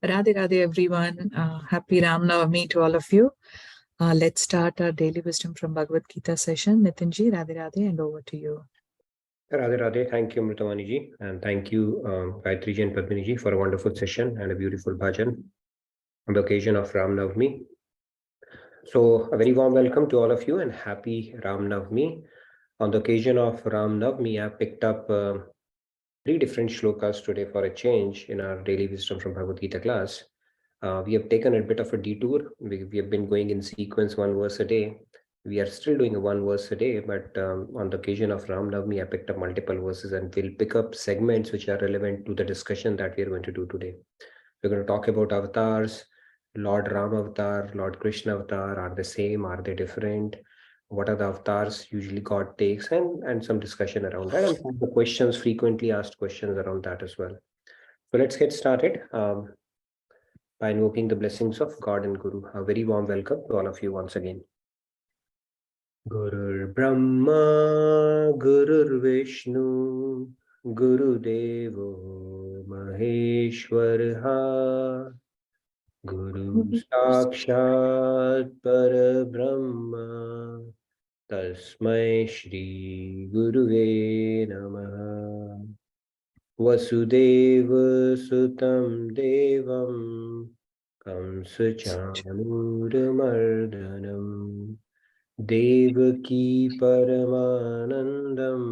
Radhe Radhe everyone. Happy Ram Navami to all of you. Let's start our daily wisdom from Bhagavad Gita session. Nitinji, Radhe Radhe, and over to you. Radhe Radhe. Thank you, Mritamani ji, and thank you, Gayatri ji and Padmini ji, for a wonderful session and a beautiful bhajan on the occasion of Ram Navami. So, a very warm welcome to all of you and happy Ram Navami. On the occasion of Ram Navami, I picked up 3 different shlokas today for a change in our daily wisdom from Bhagavad Gita class. We have taken a bit of a detour. We have been going in sequence one verse a day. We are still doing a one verse a day, but on the occasion of Ram Navami, I picked up multiple verses and we'll pick up segments which are relevant to the discussion that we are going to do today. We're going to talk about avatars, Lord Ram avatar, Lord Krishna avatar. Are they same? Are they different? What are the avatars usually God takes, and some discussion around that, and some of the questions, frequently asked questions around that as well. So let's get started by invoking the blessings of God and Guru. A very warm welcome to all of you once again. Gurur Brahma, Gurur Vishnu, Guru Devo Maheshwara, Guru Sakshat Parabrahma, Tasmai Shri Guruve Namaha. Vasudeva Sutam Devam Kamsa Chanuramardanam Devaki Paramanandam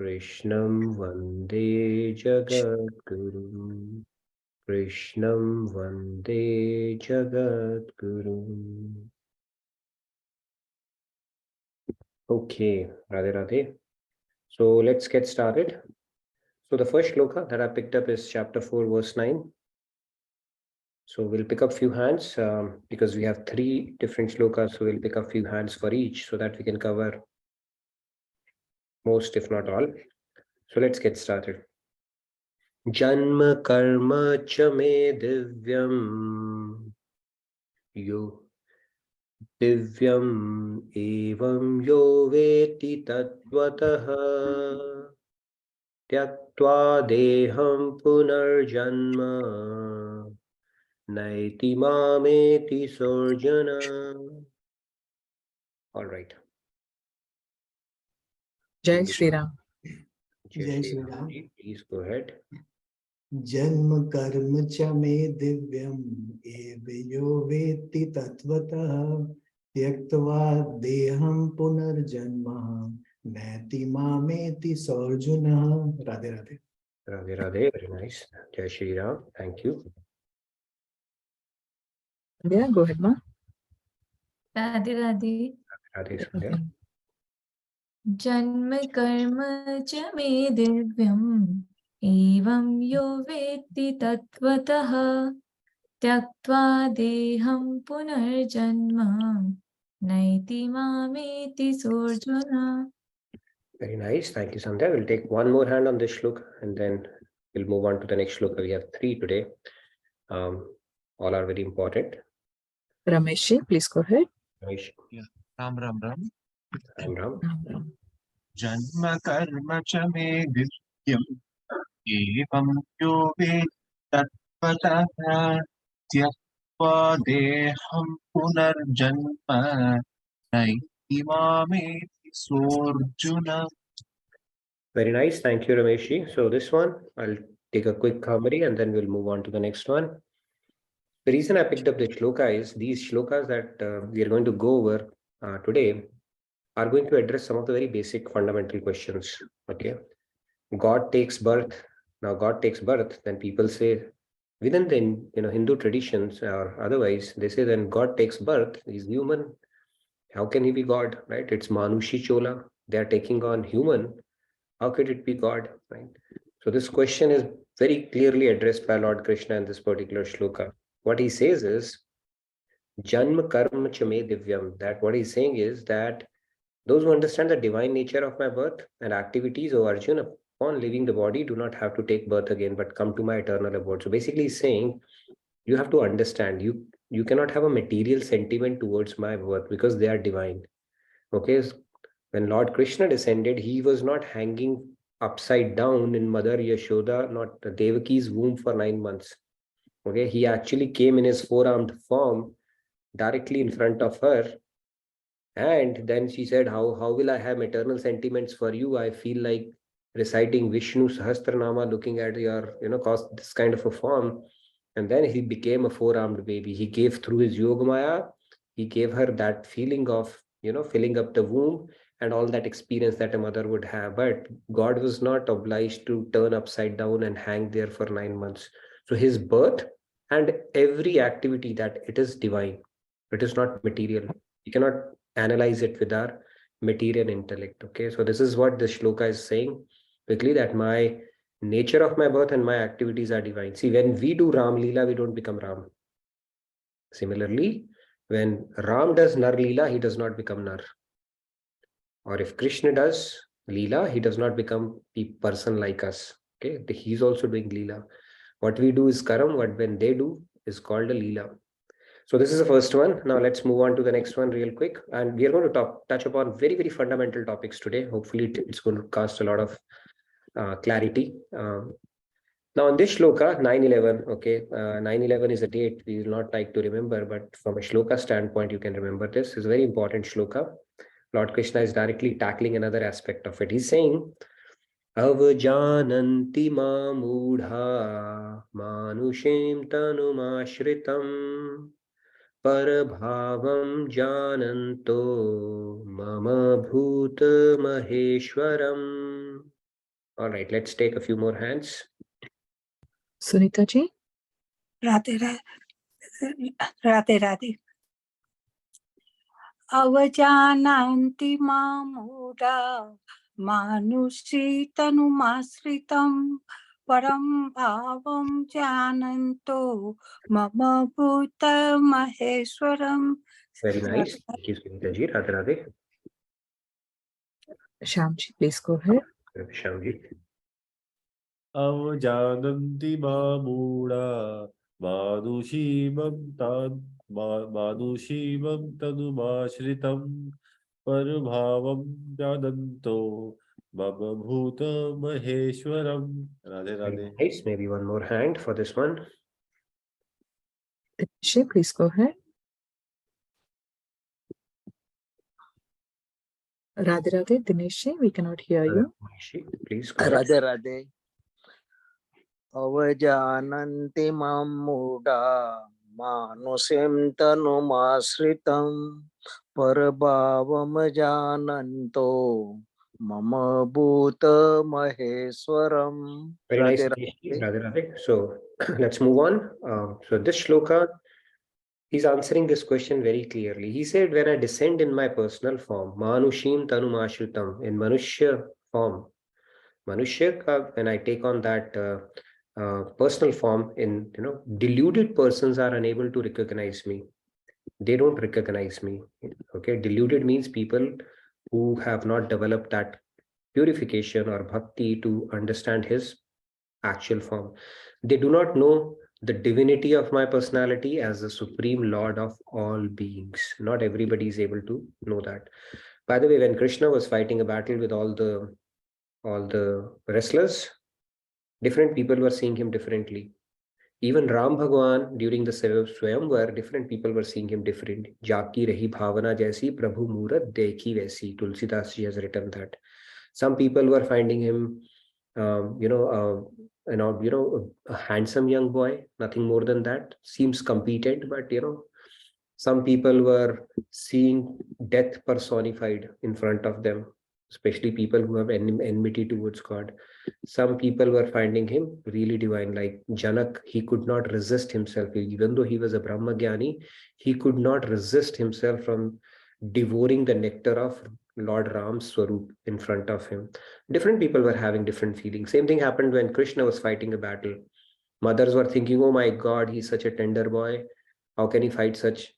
Krishnam Vande Jagadguru. Krishnam Vande Jagadguru. Okay, Radhe Radhe. So let's get started. So the first shloka that I picked up is chapter 4, verse 9. So we'll pick up few hands because we have 3 different shlokas. So we'll pick up few hands for each so that we can cover most, if not all. So let's get started. Janma karma cha me divyam yo divyam evam yo veti tattvataha tyaktva deham punarjanma naiti mameti sorjana. All right. Jai Shri Ram. Jai Shri Ram. Please go ahead. Janma karma cha me divyam evayo veti tattvataha tyaktva deham punarjanma naiti mameti sarjuna. Radhe Radhe. Radhe Radhe, very nice. Jai Shri Ram, thank you. Yeah, go ahead, ma. Radhe Radhe. Radhe Sandhya. Janma karma cha me divyam evam yo veti tattvataha tyaktva deham punarjanma naiti mameti sorjuna. Very nice, thank you Sandhya. We'll take one more hand on this shloka and then we'll move on to the next shloka. We have 3 today. All are very important. Ramesh, please go ahead. Ramesh. Yeah. Ram Ram Ram. Ram Ram. Janma karma cha me divyam evam yo veti tattvataha tyaktva deham punarjanma naiti mameti sorjuna. Very nice, thank you Ramesh. So this one, I'll take a quick summary and then we'll move on to the next one. The reason I picked up the shloka is these shlokas that we are going to go over today are going to address some of the very basic fundamental questions. Okay, God takes birth. Now God takes birth, then people say within the Hindu traditions or otherwise, they say then God takes birth, he's human. How can he be God? Right? It's Manushi Chola. They are taking on human. How could it be God? Right? So this question is very clearly addressed by Lord Krishna in this particular shloka. What he says is Janma karma cha me divyam. That what he's saying is that those who understand the divine nature of my birth and activities, O Arjuna, upon leaving the body, do not have to take birth again, but come to my eternal abode. So basically he's saying you have to understand, you cannot have a material sentiment towards my birth because they are divine. Okay, when Lord Krishna descended, he was not hanging upside down in Mother Yashoda, not Devaki's womb for 9 months. Okay, he actually came in his four-armed form directly in front of her. And then she said, how will I have maternal sentiments for you? I feel like reciting Vishnu Sahasranama, looking at your, this kind of a form. And then he became a four-armed baby. He gave through his Yogamaya, he gave her that feeling of, filling up the womb and all that experience that a mother would have. But God was not obliged to turn upside down and hang there for 9 months. So his birth and every activity, that it is divine. It is not material. We cannot analyze it with our material intellect. Okay, so this is what the shloka is saying quickly, that my nature of my birth and my activities are divine. See, when we do Ram Leela, we don't become Ram. Similarly, when Ram does Nar Leela, he does not become Nar. Or if Krishna does Leela, he does not become a person like us. Okay, he's also doing Leela. What we do is Karam, what when they do is called a Leela. So this is the first one. Now let's move on to the next one real quick. And we are going to touch upon very, very fundamental topics today. Hopefully it's going to cast a lot of clarity. Now on this shloka, 9/11, okay, 9/11 is a date we will not like to remember, but from a shloka standpoint, you can remember this. It's a very important shloka. Lord Krishna is directly tackling another aspect of it. He's saying, Avajananti mamudha manushim tanumashritam Parabhavam jananto mama bhuta maheshwaram. All right, let's take a few more hands. Sunita ji? Radhe Radhe. Avajananti mamuda manushi tanumasritam param bhavam jananto mama bhuta maheshwaram. Very nice. Thank you, Sunita ji. Radhe Radhe. Shyamji, please go ahead. Shyamji. Avajananti mamura manushimam tanumashritam parabhavam jananto mama bhuta maheshwaram. Radhe Radhe. Nice. Maybe one more hand for this one. Dinesh, please go ahead. Radhe Radhe, Dinesh, we cannot hear you. Please go ahead. Radhe Radhe. Avajananti mamuda manusim tanumasritam parabhavam jananto mama bhuta maheswaram. Very nice. Radhe Radhe. Radhe Radhe. So let's move on. So this shloka, he's answering this question very clearly. He said, when I descend in my personal form, manushim tanumashritam, in Manushya form, Manushya, when I take on that personal form, in deluded persons are unable to recognize me. They don't recognize me. Okay, deluded means people who have not developed that purification or bhakti to understand his actual form. They do not know the divinity of my personality as the supreme lord of all beings. Not everybody is able to know that. By the way, when Krishna was fighting a battle with all the wrestlers, different people were seeing him differently. Even Ram Bhagwan, during the Swayamvar, different people were seeing him different. Jaki rahi bhavana jaisi prabhu murat dekhi vaisi. Tulsidas ji has written that. Some people were finding him, a handsome young boy, nothing more than that. Seems competent, but some people were seeing death personified in front of them, especially people who have enmity towards God. Some people were finding him really divine, like Janak. He could not resist himself. Even though he was a Brahmagyani, he could not resist himself from devouring the nectar of Lord Ram's Swarup in front of him. Different people were having different feelings. Same thing happened when Krishna was fighting a battle. Mothers were thinking, oh my God, he's such a tender boy. How can he fight such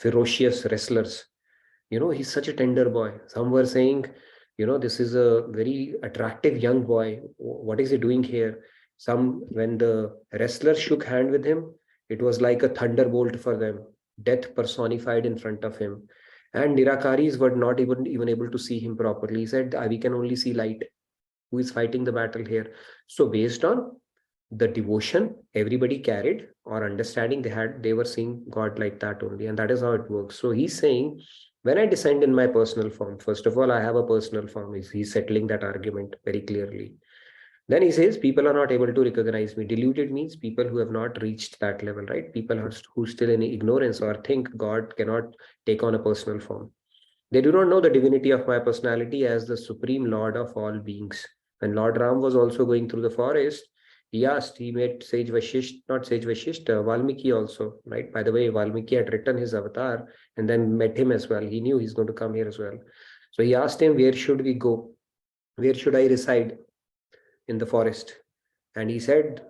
ferocious wrestlers? He's such a tender boy. Some were saying, this is a very attractive young boy. What is he doing here? Some, when the wrestlers shook hand with him, it was like a thunderbolt for them. Death personified in front of him. And Nirakaris were not even able to see him properly. He said, we can only see light. Who is fighting the battle here? So based on the devotion everybody carried or understanding they had, they were seeing God like that only. And that is how it works. So he's saying, when I descend in my personal form, first of all, I have a personal form. He's settling that argument very clearly. Then he says, people are not able to recognize me. Deluded means people who have not reached that level, right? People who still in ignorance or think God cannot take on a personal form. They do not know the divinity of my personality as the supreme lord of all beings. When Lord Ram was also going through the forest, he met Sage Vashisht, not Sage Vashisht, Valmiki also, right? By the way, Valmiki had written his avatar and then met him as well. He knew he's going to come here as well. So he asked him, where should we go? Where should I reside in the forest? And he said,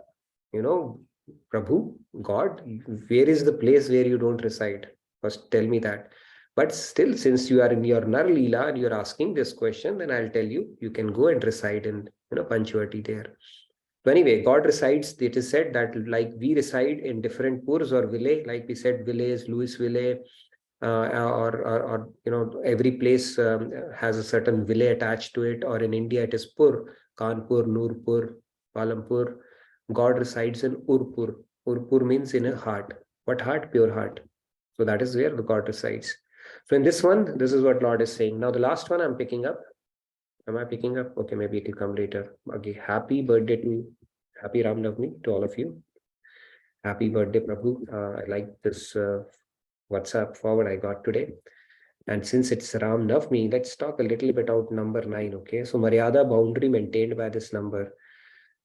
Prabhu, God, where is the place where you don't reside? First, tell me that. But still, since you are in your Nar Leela and you're asking this question, then I'll tell you, you can go and reside in, Panchvati there. So anyway, God resides, it is said that like we reside in different purs or village, like we said, village, Louisville, or every place has a certain village attached to it, or in India it is Pur, Kanpur, Nurpur, Palampur. God resides in Urpur. Urpur means in a heart. What heart? Pure heart. So that is where the God resides. So in this one, this is what Lord is saying. Now the last one I'm picking up. Am I picking up? Okay, maybe it will come later. Okay, happy Ram Navami to all of you. Happy birthday, Prabhu. I like this WhatsApp forward I got today. And since it's Ram Navami, let's talk a little bit about number 9. Okay, so Maryada boundary maintained by this number.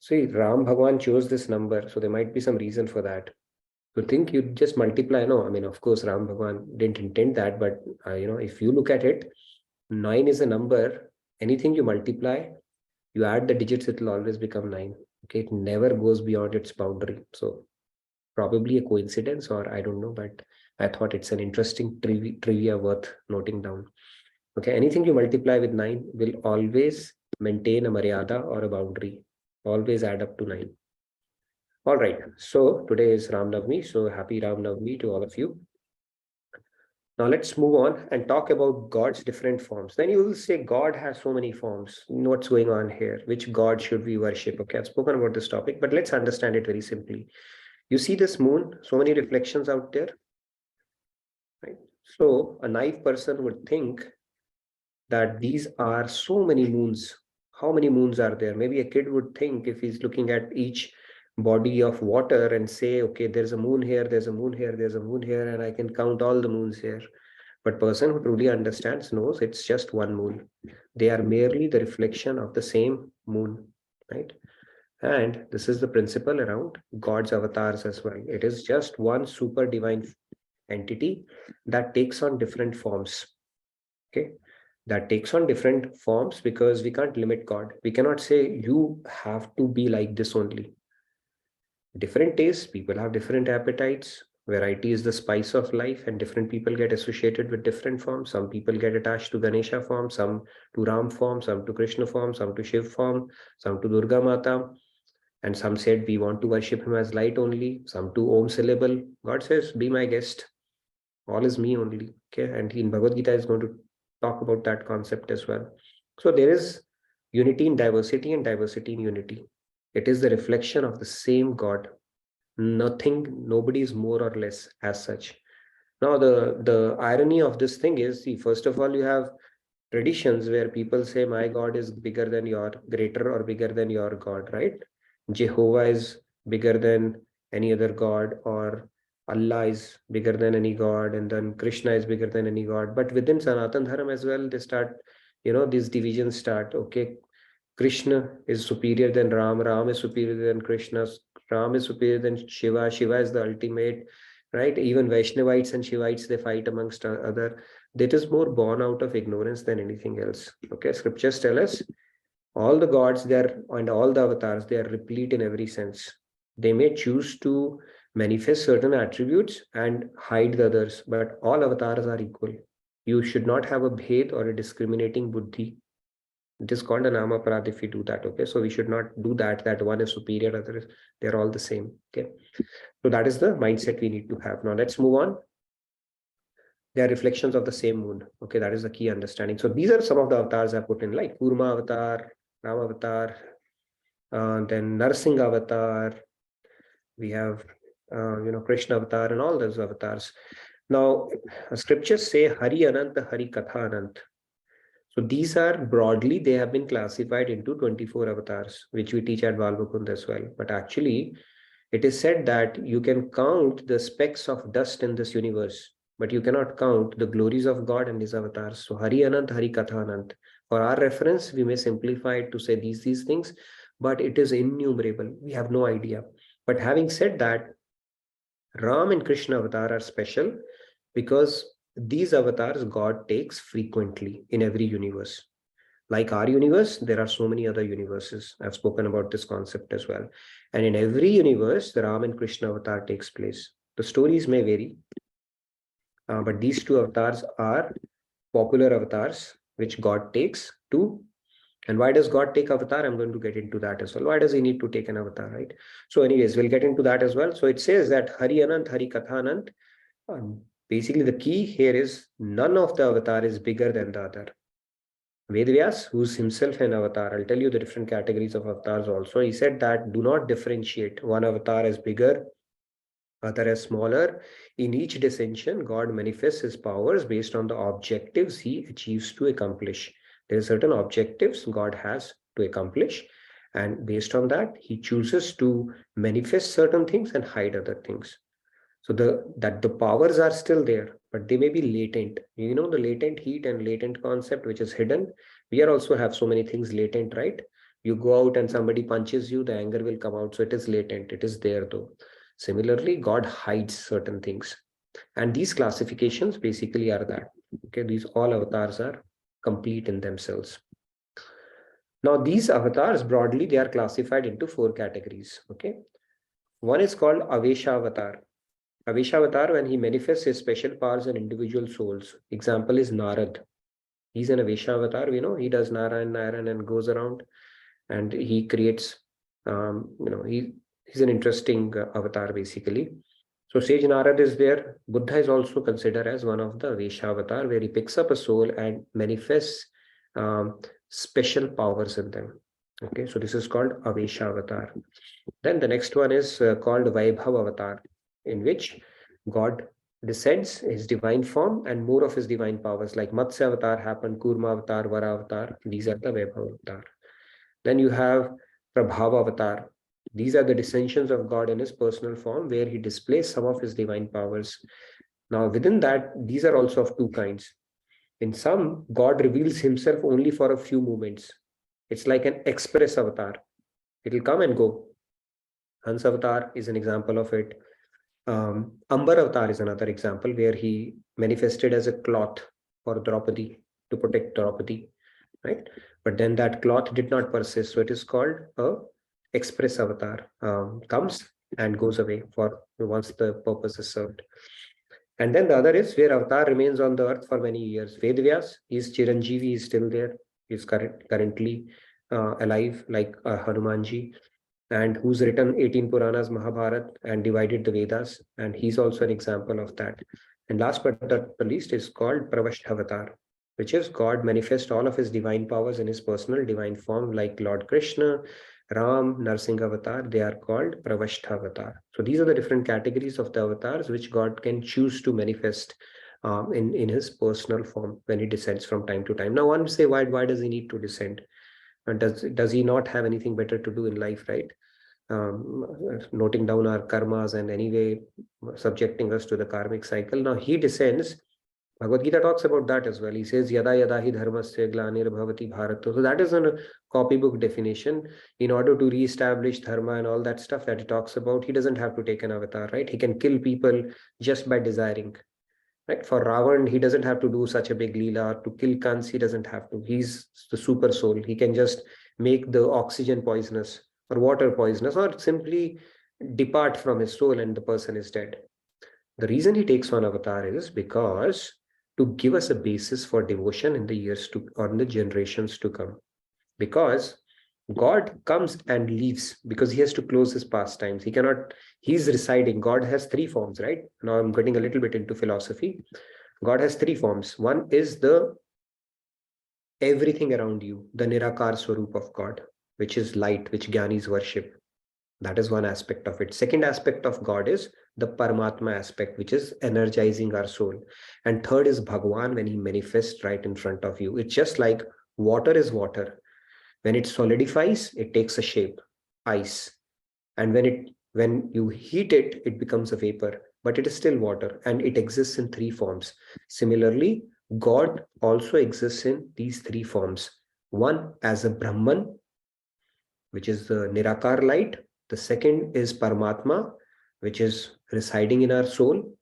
See, Ram Bhagwan chose this number, so there might be some reason for that. To think you just multiply, no, I mean, of course, Ram Bhagwan didn't intend that, but if you look at it, 9 is a number. Anything you multiply, you add the digits, it will always become 9. Okay, it never goes beyond its boundary. So probably a coincidence, or I don't know, but I thought it's an interesting trivia worth noting down. Okay, anything you multiply with 9 will always maintain a Maryada or a boundary, always add up to 9. All right, so today is Ram Navami, so happy Ram Navami to all of you. Now let's move on and talk about God's different forms. Then you will say God has so many forms. What's going on here? Which God should we worship? Okay, I've spoken about this topic, but let's understand it very simply. You see this moon, so many reflections out there, right? So a naive person would think that these are so many moons. How many moons are there? Maybe a kid would think, if he's looking at each body of water and say, okay, there's a moon here, there's a moon here, there's a moon here, and I can count all the moons here. But person who truly understands knows it's just one moon. They are merely the reflection of the same moon, right? And this is the principle around God's avatars as well. It is just one super divine entity that takes on different forms. Okay, that takes on different forms because we can't limit God. We cannot say you have to be like this only. Different tastes, people have different appetites. Variety is the spice of life, and different people get associated with different forms. Some people get attached to Ganesha form, some to Ram form, some to Krishna form, some to Shiv form, some to Durga Mata. And some said we want to worship him as light only, some to Om syllable. God says, be my guest. All is me only. Okay. And in Bhagavad Gita is going to talk about that concept as well. So there is unity in diversity and diversity in unity. It is the reflection of the same God. Nobody is more or less as such. Now, the irony of this thing is, see, first of all, you have traditions where people say, my God is bigger than your, greater or bigger than your God, right? Jehovah is bigger than any other God, or Allah is bigger than any God, and then Krishna is bigger than any God. But within Sanatan Dharma as well, they start, these divisions start. Okay, Krishna is superior than Ram, Ram is superior than Krishna, Ram is superior than Shiva, Shiva is the ultimate, right? Even Vaishnavites and Shivites, they fight amongst other. That is more born out of ignorance than anything else. Okay, scriptures tell us all the gods there and all the avatars, they are replete in every sense. They may choose to manifest certain attributes and hide the others, but all avatars are equal. You should not have a bhed or a discriminating buddhi. It is called a nama aparadh if we do that. Okay, so we should not do that one is superior, other is, they're all the same. Okay, so that is the mindset we need to have. Now let's move on. They are reflections of the same moon. Okay, that is the key understanding. So these are some of the avatars I put in, like Kurma avatar, Ram avatar, then Narsingh avatar, we have Krishna avatar and all those avatars. Now, scriptures say Hari Anant, Hari Katha Anant. So these are broadly, they have been classified into 24 avatars, which we teach at Valmukund as well. But actually, it is said that you can count the specks of dust in this universe, but you cannot count the glories of God and his avatars. So Hari Anant, Hari Katha Anant. For our reference, we may simplify it to say these things, but it is innumerable. We have no idea. But having said that, Ram and Krishna avatar are special because these avatars God takes frequently in every universe. Like our universe, there are so many other universes. I've spoken about this concept as well. And in every universe, the Ram and Krishna avatar takes place. The stories may vary, but these two avatars are popular avatars which God takes to. And why does God take avatar? I'm going to get into that as well. Why does he need to take an avatar, right? So anyways, we'll get into that as well. So it says that Hari Anant, Hari Katha Anant. Basically, the key here is none of the avatar is bigger than the other. Vedvyas, who's himself an avatar, I'll tell you the different categories of avatars also. He said that do not differentiate one avatar as bigger, other as smaller. In each dissension, God manifests his powers based on the objectives he achieves to accomplish. There are certain objectives God has to accomplish, and based on that, he chooses to manifest certain things and hide other things. So the powers are still there, but they may be latent. You know, the latent heat and latent concept, which is hidden. We are also have so many things latent, right? You go out and somebody punches you, the anger will come out. So it is latent. It is there though. Similarly, God hides certain things. And these classifications basically are that. Okay, these all avatars are complete in themselves. Now, these avatars broadly, they are classified into 4 categories. Okay. One is called Avesha avatar. Avesha avatar, when he manifests his special powers in individual souls. Example is Narad. He's an Avesha avatar, we know. He does Narayan and goes around and he creates, he's an interesting avatar basically. So Sage Narad is there. Buddha is also considered as one of the Avesha avatar, where he picks up a soul and manifests special powers in them. Okay, so this is called Avesha avatar. Then the next one is called Vaibhav avatar, in which God descends his divine form and more of his divine powers, like Matsya avatar happened, Kurma avatar, Vara avatar. These are the Vaibhav avatar. Then you have Prabhava avatar. These are the descensions of God in his personal form, where he displays some of his divine powers. Now, within that, these are also of 2 kinds. In some, God reveals himself only for a few moments. It's like an express avatar. It will come and go. Hans avatar is an example of it. Ambar avatar is another example, where he manifested as a cloth for Draupadi to protect Draupadi, right? But then that cloth did not persist, so it is called a express avatar. Comes and goes away for once the purpose is served. And then the other is where avatar remains on the earth for many years. Vedvyas, is Chiranjeevi, is still there. He's currently alive, like Hanumanji, and who's written 18 Puranas, Mahabharat, and divided the Vedas. And he's also an example of that. And last but not least is called Pravashtha avatar, which is God manifests all of his divine powers in his personal divine form, like Lord Krishna, Ram, Narsingh avatar. They are called Pravashtha avatar. So these are the different categories of the avatars which God can choose to manifest in his personal form when he descends from time to time. Now, one will say, why does he need to descend? And does he not have anything better to do in life, right? Noting down our karmas and anyway subjecting us to the karmic cycle. Now he descends. Bhagavad Gita talks about that as well. He says, Yada yada hi dharmasya glanir bhavati bharata. So that is a copybook definition. In order to re-establish dharma and all that stuff that he talks about, he doesn't have to take an avatar, right? He can kill people just by desiring. Right? For Ravan, he doesn't have to do such a big leela. To kill Kans, he doesn't have to. He's the super soul. He can just make the oxygen poisonous or water poisonous, or simply depart from his soul and the person is dead. The reason he takes on avatar is because to give us a basis for devotion in the years to or in the generations to come. Because God comes and leaves because he has to close his pastimes. He cannot, he's residing. God has 3 forms, right? Now I'm getting a little bit into philosophy. God has 3 forms. One is the everything around you, the Nirakar Swarup of God. which is light, which Gyanis worship. That is one aspect of it. Second aspect of God is the Paramatma aspect, which is energizing our soul. And third is Bhagwan, when he manifests right in front of you. It's just like water is water. When it solidifies, it takes a shape, ice. And when you heat it, it becomes a vapor, but it is still water, and it exists in three forms. Similarly, God also exists in these three forms. One as a Brahman, which is the Nirakar light. The second is Paramatma, which is residing in our soul.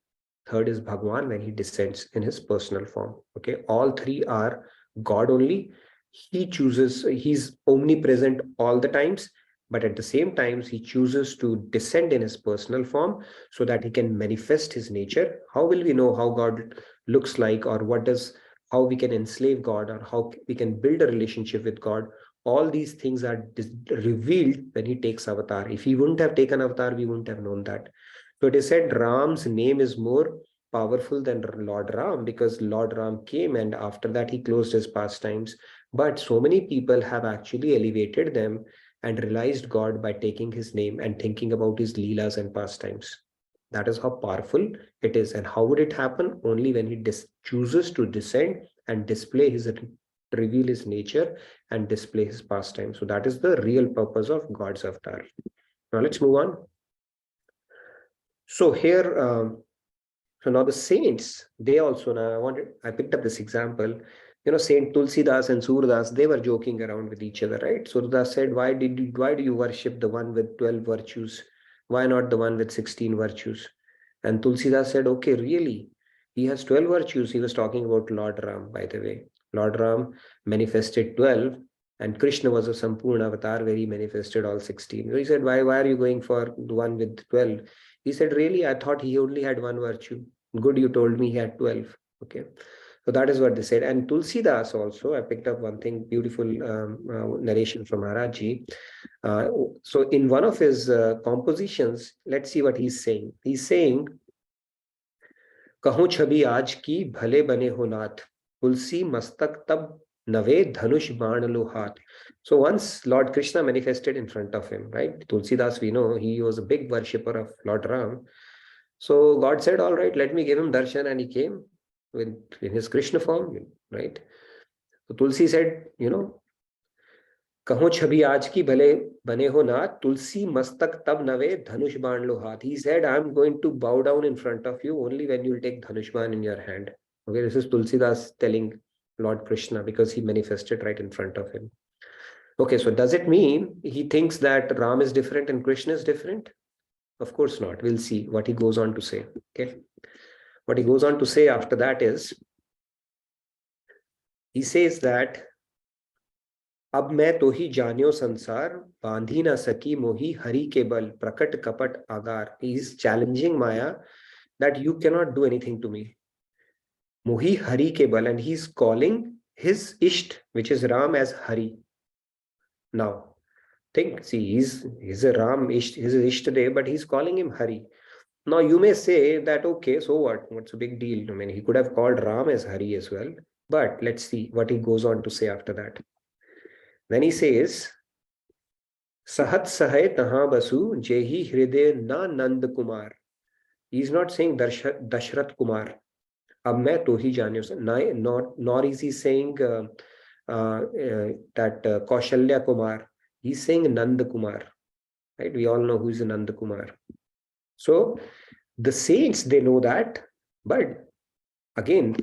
Third is Bhagwan, when he descends in his personal form. Okay, all three are God only. He chooses, he's omnipresent all the times, but at the same times, he chooses to descend in his personal form so that he can manifest his nature. How will we know how God looks like, or how we can enslave God, or how we can build a relationship with God? All these things are revealed when he takes avatar. If he wouldn't have taken avatar, we wouldn't have known that. So it is said Ram's name is more powerful than Lord Ram, because Lord Ram came and after that he closed his pastimes. But so many people have actually elevated them and realized God by taking his name and thinking about his leelas and pastimes. That is how powerful it is. And how would it happen? Only when he chooses to descend and reveal his nature and display his pastime. So that is the real purpose of God's avatar. Now let's move on. So here, so now the saints, they also, now I picked up this example, Saint Tulsidas and Surdas, they were joking around with each other, right? Surdas said, why do you worship the one with 12 virtues? Why not the one with 16 virtues? And Tulsidas said, okay, really? He has 12 virtues. He was talking about Lord Ram, by the way. Lord Ram manifested 12, and Krishna was a Sampurna avatar where he manifested all 16. So he said, why are you going for the one with 12? He said, really, I thought he only had one virtue. Good, you told me he had 12. Okay. So that is what they said. And Tulsidas also, I picked up one thing, beautiful narration from Maharajji. So in one of his compositions, let's see what he's saying. He's saying, कहूं छवि आज की भले बने हो नाथ, तुलसी मस्तक तब nave dhanush baan lo hath. So once Lord Krishna manifested in front of him, right? Tulsidas, we know he was a big worshipper of Lord Ram. So God said, all right, let me give him darshan, and he came in his Krishna form, right? So Tulsi said, कहूं छवि आज की भले बने हो नाथ, तुलसी मस्तक तब नवे धनुष बाण लो हाथ. He said, I'm going to bow down in front of you only when you'll take dhanush ban in your hand. Okay, this is Tulsidas telling Lord Krishna, because he manifested right in front of him. Okay, so does it mean he thinks that Ram is different and Krishna is different? Of course not. We'll see what he goes on to say. Okay, what he goes on to say after that is, he says that अब मैं तो ही जान्यो संसार, बांधी ना सकी मोही हरि के बल, प्रकट कपट आगार. He is challenging Maya that you cannot do anything to me. Mohi Hari ke bal, and he is calling his Isht, which is Ram, as Hari. Now, see, he's a Ram Isht, he's a Isht Dev, but he's calling him Hari. Now you may say that, okay, so what? What's a big deal? I mean, he could have called Ram as Hari as well. But let's see what he goes on to say after that. Then he says, Sahat Sahay Taha Basu Jehi Hriday Na Nand Kumar. He is not saying Dashrath Kumar. Ab main to hi jane, nor is he saying that Kaushalya Kumar. He's saying Nand Kumar. Right? We all know who is Nand Kumar. So the saints, they know that, but again,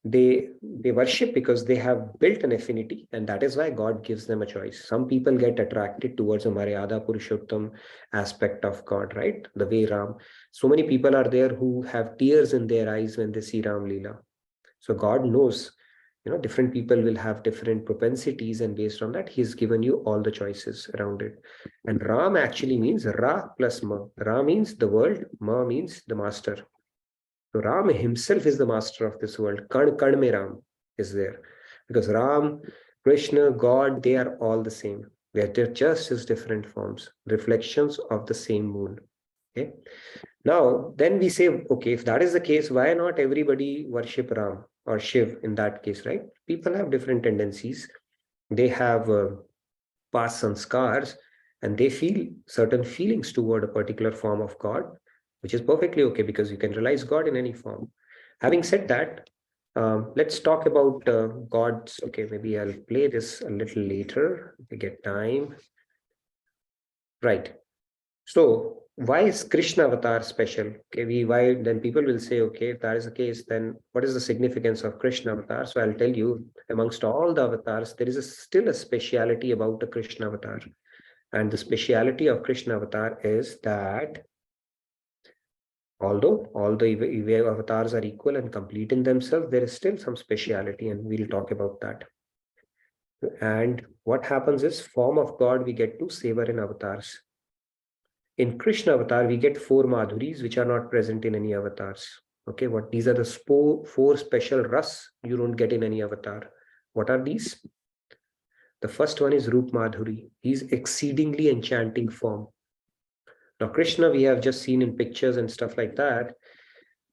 they worship because they have built an affinity, and that is why God gives them a choice. Some people get attracted towards a Maryada Purushottam aspect of God, right? The way Ram. So many people are there who have tears in their eyes when they see Ram Leela. So God knows, different people will have different propensities, and based on that, He's given you all the choices around it. And Ram actually means Ra plus Ma. Ra means the world, Ma means the master. So Ram himself is the master of this world. Kan mein Ram is there. Because Ram, Krishna, God, they are all the same. They're just as different forms, reflections of the same moon. Okay. Now, then we say, okay, if that is the case, why not everybody worship Ram or Shiv in that case, right? People have different tendencies. They have past sanskars, and they feel certain feelings toward a particular form of God, which is perfectly okay because you can realize God in any form. Having said that, let's talk about gods. Okay, maybe I'll play this a little later if I get time. Right. So why is Krishna avatar special? Okay, why then people will say, okay, if that is the case, then what is the significance of Krishna avatar? So I'll tell you, amongst all the avatars, there is still a speciality about the Krishna avatar. And the speciality of Krishna avatar is that although all the avatars are equal and complete in themselves, there is still some speciality, and we'll talk about that. And what happens is, form of God we get to savor in avatars. In Krishna avatar, we get 4 madhuris, which are not present in any avatars. Okay, what these are the 4 special ras you don't get in any avatar. What are these? The first one is Roop Madhuri. He's exceedingly enchanting form. Now, Krishna, we have just seen in pictures and stuff like that.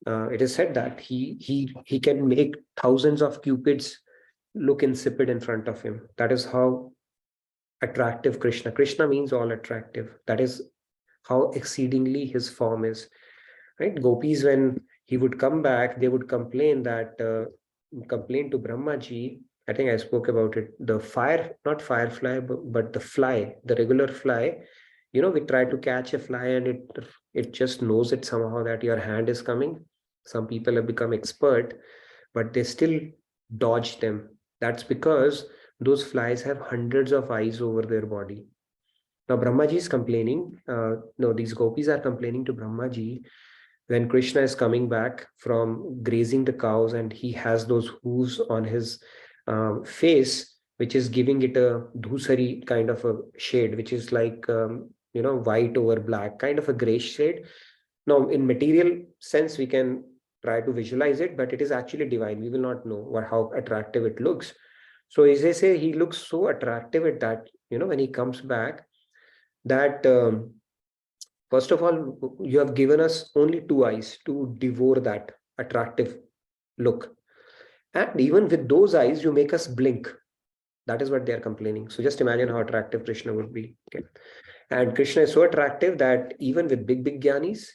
It is said that he can make thousands of cupids look insipid in front of him. That is how attractive Krishna means all attractive. That is how exceedingly his form is, right? Gopis, when he would come back, they would complain complain to Brahmaji. I think I spoke about it. The not firefly, but the fly, the regular fly. You know, we try to catch a fly and it just knows it somehow that your hand is coming. Some people have become expert, but they still dodge them. That's because those flies have hundreds of eyes over their body. Now Brahmaji is complaining, no, these gopis are complaining to Brahmaji when Krishna is coming back from grazing the cows and he has those hooves on his face, which is giving it a dhusari kind of a shade, which is like, white over black, kind of a gray shade. Now, in material sense, we can try to visualize it, but it is actually divine. We will not know how attractive it looks. So as they say, he looks so attractive at that, when he comes back, that first of all, you have given us only 2 eyes to devour that attractive look. And even with those eyes, you make us blink. That is what they are complaining. So just imagine how attractive Krishna would be. Okay. And Krishna is so attractive that even with big gyanis,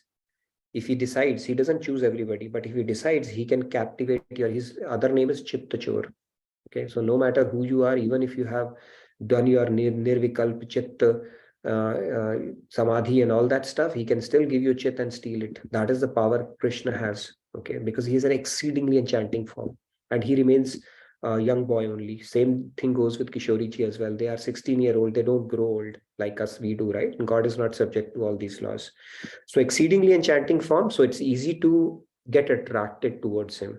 if he decides, he doesn't choose everybody, but if he decides, he can captivate his other name is Chittachor. Okay. So no matter who you are, even if you have done your nirvikalp chitta, samadhi and all that stuff, he can still give you chit and steal it. That is the power Krishna has. Okay. Because he is an exceedingly enchanting form and he remains a young boy only. Same thing goes with Kishoriji as well. They are 16-year-old. They don't grow old like us, we do, right? And God is not subject to all these laws. So exceedingly enchanting form. So it's easy to get attracted towards him,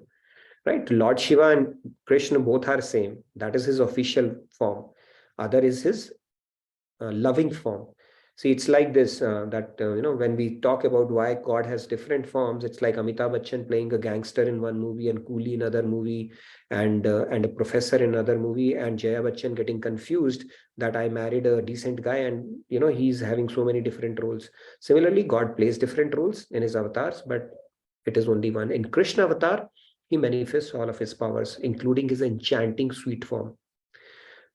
right? Lord Shiva and Krishna both are same. That is his official form. Other is his loving form. See, it's like this, when we talk about why God has different forms, it's like Amitabh Bachchan playing a gangster in one movie and Coolie in another movie and a professor in another movie, and Jaya Bachchan getting confused that I married a decent guy and, he's having so many different roles. Similarly, God plays different roles in his avatars, but it is only one. In Krishna avatar, he manifests all of his powers, including his enchanting sweet form.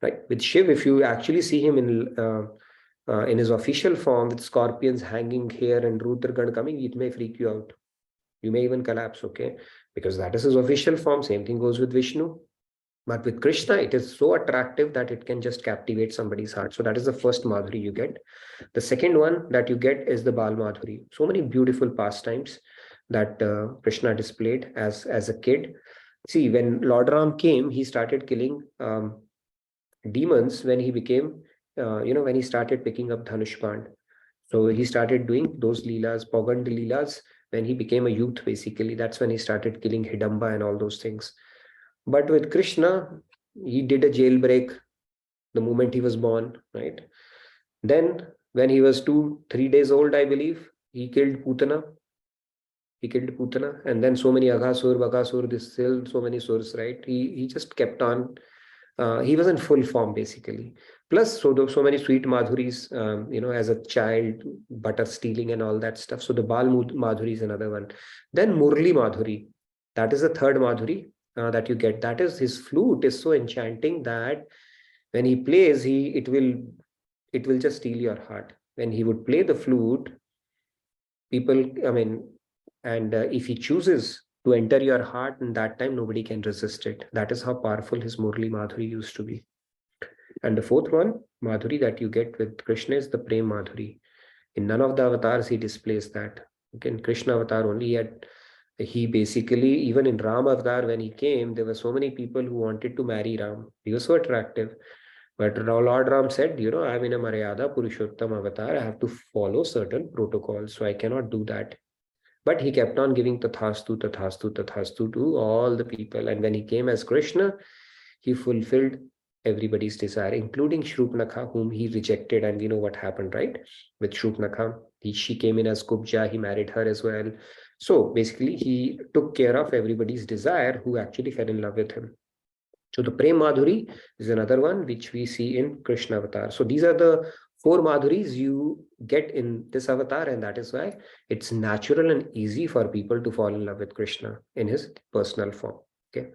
Right? With Shiv, if you actually see him in his official form with scorpions hanging here and Rudragan coming, it may freak you out. You may even collapse, okay? Because that is his official form. Same thing goes with Vishnu. But with Krishna, it is so attractive that it can just captivate somebody's heart. So that is the first Madhuri you get. The second one that you get is the Bal Madhuri. So many beautiful pastimes that Krishna displayed as a kid. See, when Lord Ram came, he started killing demons when he became, when he started picking up Dhanushpan. So he started doing those leelas, Pogand leelas, when he became a youth, basically. That's when he started killing Hidamba and all those things. But with Krishna, he did a jailbreak the moment he was born, right? Then when he was 2-3 days old, I believe, he killed Putana. And then so many Aghasur, Bakasur, this still so many surs, right? He just kept on. He was in full form, basically. Plus, so many sweet madhuris, as a child, butter stealing and all that stuff. So the Bal Madhuri is another one. Then Murli Madhuri, that is the third Madhuri that you get. That is, his flute is so enchanting that When he plays, it will just steal your heart. When he would play the flute, people, I mean, and if he chooses to enter your heart, in that time nobody can resist it. That is how powerful his Murli Madhuri used to be. And the fourth one, Madhuri, that you get with Krishna is the Prem Madhuri. In none of the avatars he displays that. Okay, in Krishna avatar only he basically, even in Ram avatar, when he came, there were so many people who wanted to marry Ram. He was so attractive. But Lord Ram said, I'm in a Maryada Purushottam avatar. I have to follow certain protocols, so I cannot do that. But he kept on giving tathastu, tathastu, tathastu to all the people. And when he came as Krishna, he fulfilled everybody's desire, including Shrupnakha, whom he rejected. And we know what happened, right? With Shrupnakha, she came in as Kubja, he married her as well. So basically, he took care of everybody's desire who actually fell in love with him. So the Prem Madhuri is another one which we see in Krishna avatar. So these are the 4 Madhuris you get in this avatar, and that is why it's natural and easy for people to fall in love with Krishna in his personal form. Okay.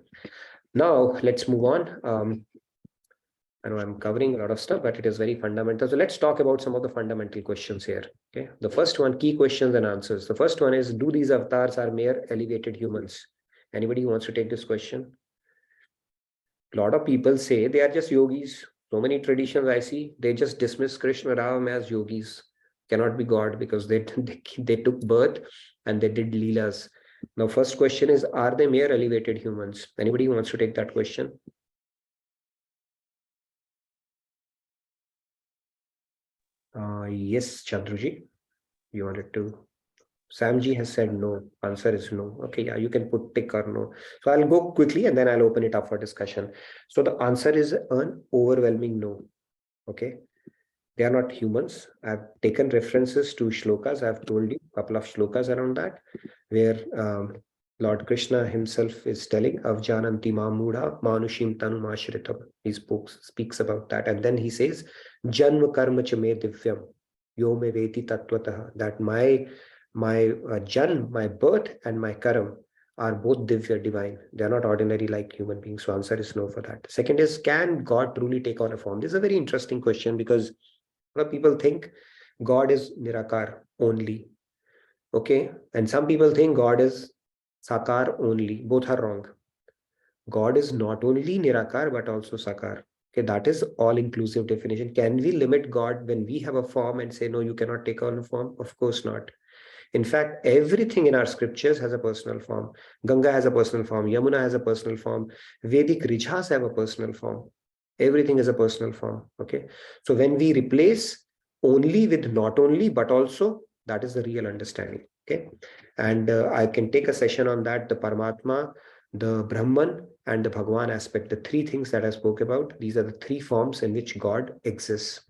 Now let's move on. I know I'm covering a lot of stuff, but it is very fundamental. So let's talk about some of the fundamental questions here. Okay. The first one, key questions and answers. The first one is, do these avatars are mere elevated humans? Anybody who wants to take this question? A lot of people say they are just yogis. So many traditions I see, they just dismiss Krishna Ram as yogis. Cannot be God because they took birth and they did leelas. Now, first question is, are they mere elevated humans? Anybody wants to take that question? Yes, Chandruji, you wanted to. Samji has said no. Answer is no. Okay, yeah, you can put tick or no. So I'll go quickly and then I'll open it up for discussion. So the answer is an overwhelming no. Okay, they are not humans. I've taken references to shlokas. I've told you a couple of shlokas around that, where Lord Krishna himself is telling Avjananti Mamudha Manushim Tanum Ashritam. He speaks about that. And then he says, Janma Karma Cha Me Divyam Yo Me Veti Tattvataha, that my Janm, my birth and my karam are both divya, divine. They are not ordinary like human beings. So answer is no for that. Second is, can God truly take on a form? This is a very interesting question because a lot of people think God is Nirakar only. Okay. And some people think God is Sakar only. Both are wrong. God is not only Nirakar but also Sakar. Okay, that is all-inclusive definition. Can we limit God when we have a form and say, no, you cannot take on a form? Of course not. In fact, everything in our scriptures has a personal form. Ganga has a personal form. Yamuna has a personal form. Vedic Rijas have a personal form. Everything is a personal form. Okay. So when we replace only with not only, but also, that is the real understanding. Okay. And I can take a session on that, the Paramatma, the Brahman, and the Bhagwan aspect, the 3 things that I spoke about. These are the 3 forms in which God exists,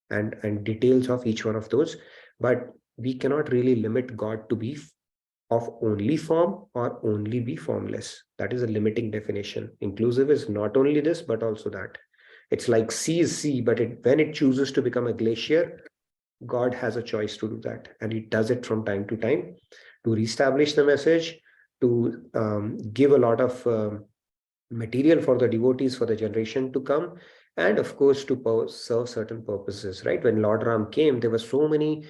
and details of each one of those. But we cannot really limit God to be of only form or only be formless. That is a limiting definition. Inclusive is not only this, but also that. It's like sea is sea, but when it chooses to become a glacier, God has a choice to do that. And he does it from time to time to reestablish the message, to give a lot of material for the devotees for the generation to come, and of course to serve certain purposes, right? When Lord Ram came, there were so many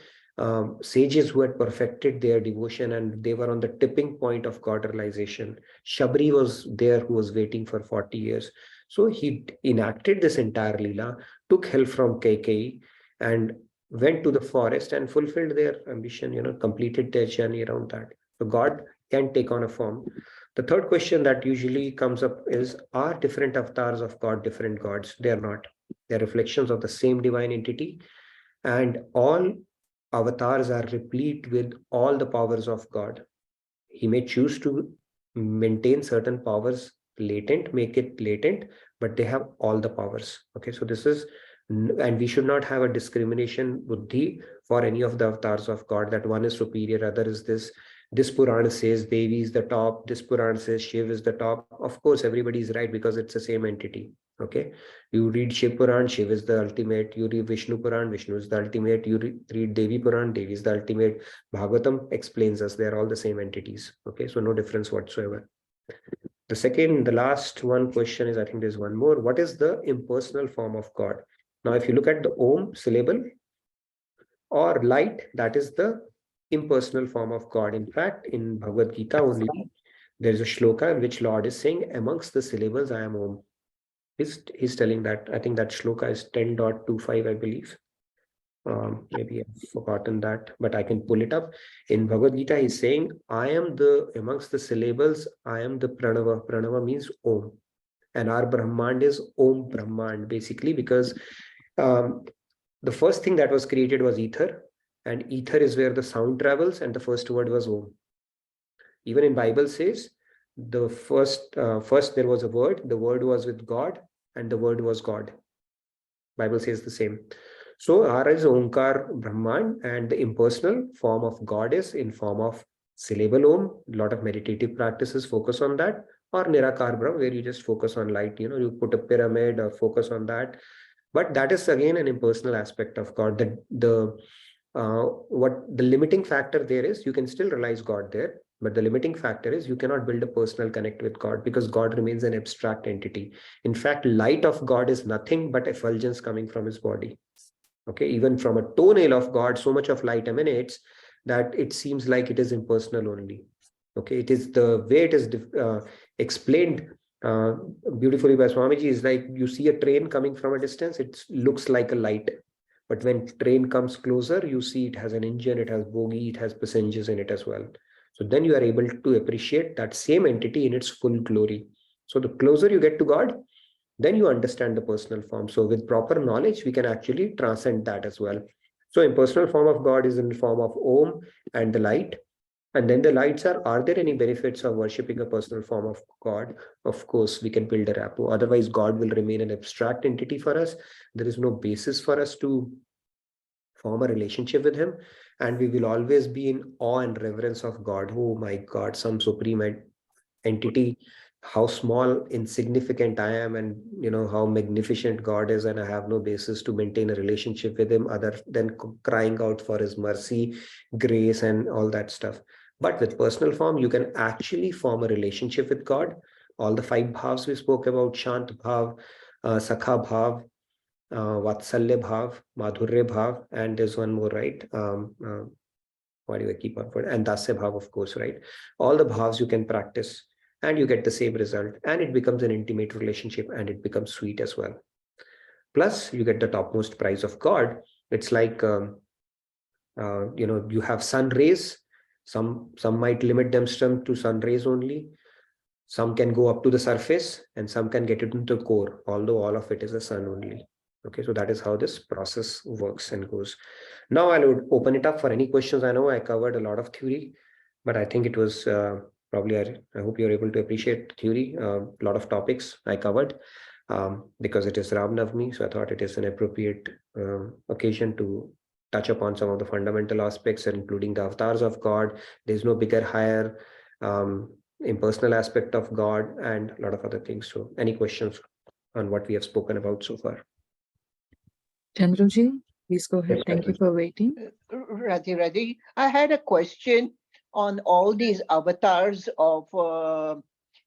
sages who had perfected their devotion and they were on the tipping point of God realization. Shabri was there who was waiting for 40 years. So he enacted this entire Leela, took help from Kaikeyi and went to the forest and fulfilled their ambition, completed their journey around that. So God can take on a form. The third question that usually comes up is, are different avatars of God different gods? They are not. They are reflections of the same divine entity, and all avatars are replete with all the powers of God. He may choose to maintain certain powers latent, make it latent, but they have all the powers. Okay, so this is, and we should not have a discrimination buddhi for any of the avatars of God, that one is superior, other is this. This Purana says Devi is the top, this Purana says Shiv is the top. Of course, everybody is right because it's the same entity. Okay, you read Shiv Puran, Shiv is the ultimate. You read Vishnu Puran, Vishnu is the ultimate. You read Devi Puran, Devi is the ultimate. Bhagavatam explains us they are all the same entities. Okay, so no difference whatsoever. The last one question is, I think there's one more. What is the impersonal form of God? Now, if you look at the Om syllable or light, that is the impersonal form of God. In fact, in Bhagavad Gita only, there's a shloka in which Lord is saying, amongst the syllables, I am Om. He's telling that. I think that shloka is 10.25, I believe. Maybe I've forgotten that, but I can pull it up. In Bhagavad Gita, he's saying, I am amongst the syllables, I am the Pranava. Pranava means Om. And our Brahmand is Om Brahmand, basically, because the first thing that was created was ether, and ether is where the sound travels, and the first word was Om. Even in Bible says, the first there was a word, the word was with God, and the word was God. Bible says the same. So R is Omkar Brahman, and the impersonal form of God is in form of syllable Om. A lot of meditative practices focus on that, or Nirakar Brahm, where you just focus on light, you put a pyramid or focus on that. But that is again an impersonal aspect of God. What the limiting factor there is, you can still realize God there, but the limiting factor is you cannot build a personal connect with God, because God remains an abstract entity. In fact, light of God is nothing but effulgence coming from his body. Okay, even from a toenail of God, so much of light emanates that it seems like it is impersonal only. Okay, it is the way it is explained beautifully by Swamiji is like you see a train coming from a distance, it looks like a light. But when train comes closer, you see it has an engine, it has bogie, it has passengers in it as well. So then you are able to appreciate that same entity in its full glory. So the closer you get to God, then you understand the personal form. So with proper knowledge, we can actually transcend that as well. So impersonal form of God is in the form of Om and the light. And then the lights are there any benefits of worshipping a personal form of God? Of course, we can build a rapport. Otherwise, God will remain an abstract entity for us. There is no basis for us to form a relationship with him. And we will always be in awe and reverence of God. Oh my God, some supreme entity, how small, insignificant I am, and how magnificent God is, and I have no basis to maintain a relationship with him other than crying out for his mercy, grace, and all that stuff. But with personal form, you can actually form a relationship with God. All the 5 bhavs we spoke about, Shant bhav, Sakha bhav, Vatsalya bhav, Madhurya bhav, and there's one more, right? Why do I keep on for? And Dasya bhav, of course, right? All the bhavs you can practice, and you get the same result, and it becomes an intimate relationship, and it becomes sweet as well. Plus, you get the topmost prize of God. It's like you have sun rays. Some might limit themselves to sun rays only. Some can go up to the surface, and some can get it into the core, although all of it is the sun only. Okay, so that is how this process works and goes. Now I'll open it up for any questions. I know I covered a lot of theory, but I think it was probably, I hope you're able to appreciate theory. A lot of topics I covered because it is Ram Navami. So I thought it is an appropriate occasion to touch upon some of the fundamental aspects, including the avatars of God. There's no bigger, higher, impersonal aspect of God, and a lot of other things. So any questions on what we have spoken about so far? Chandruji, please go ahead. Yes, Thank you for waiting. Radhi, I had a question on all these avatars of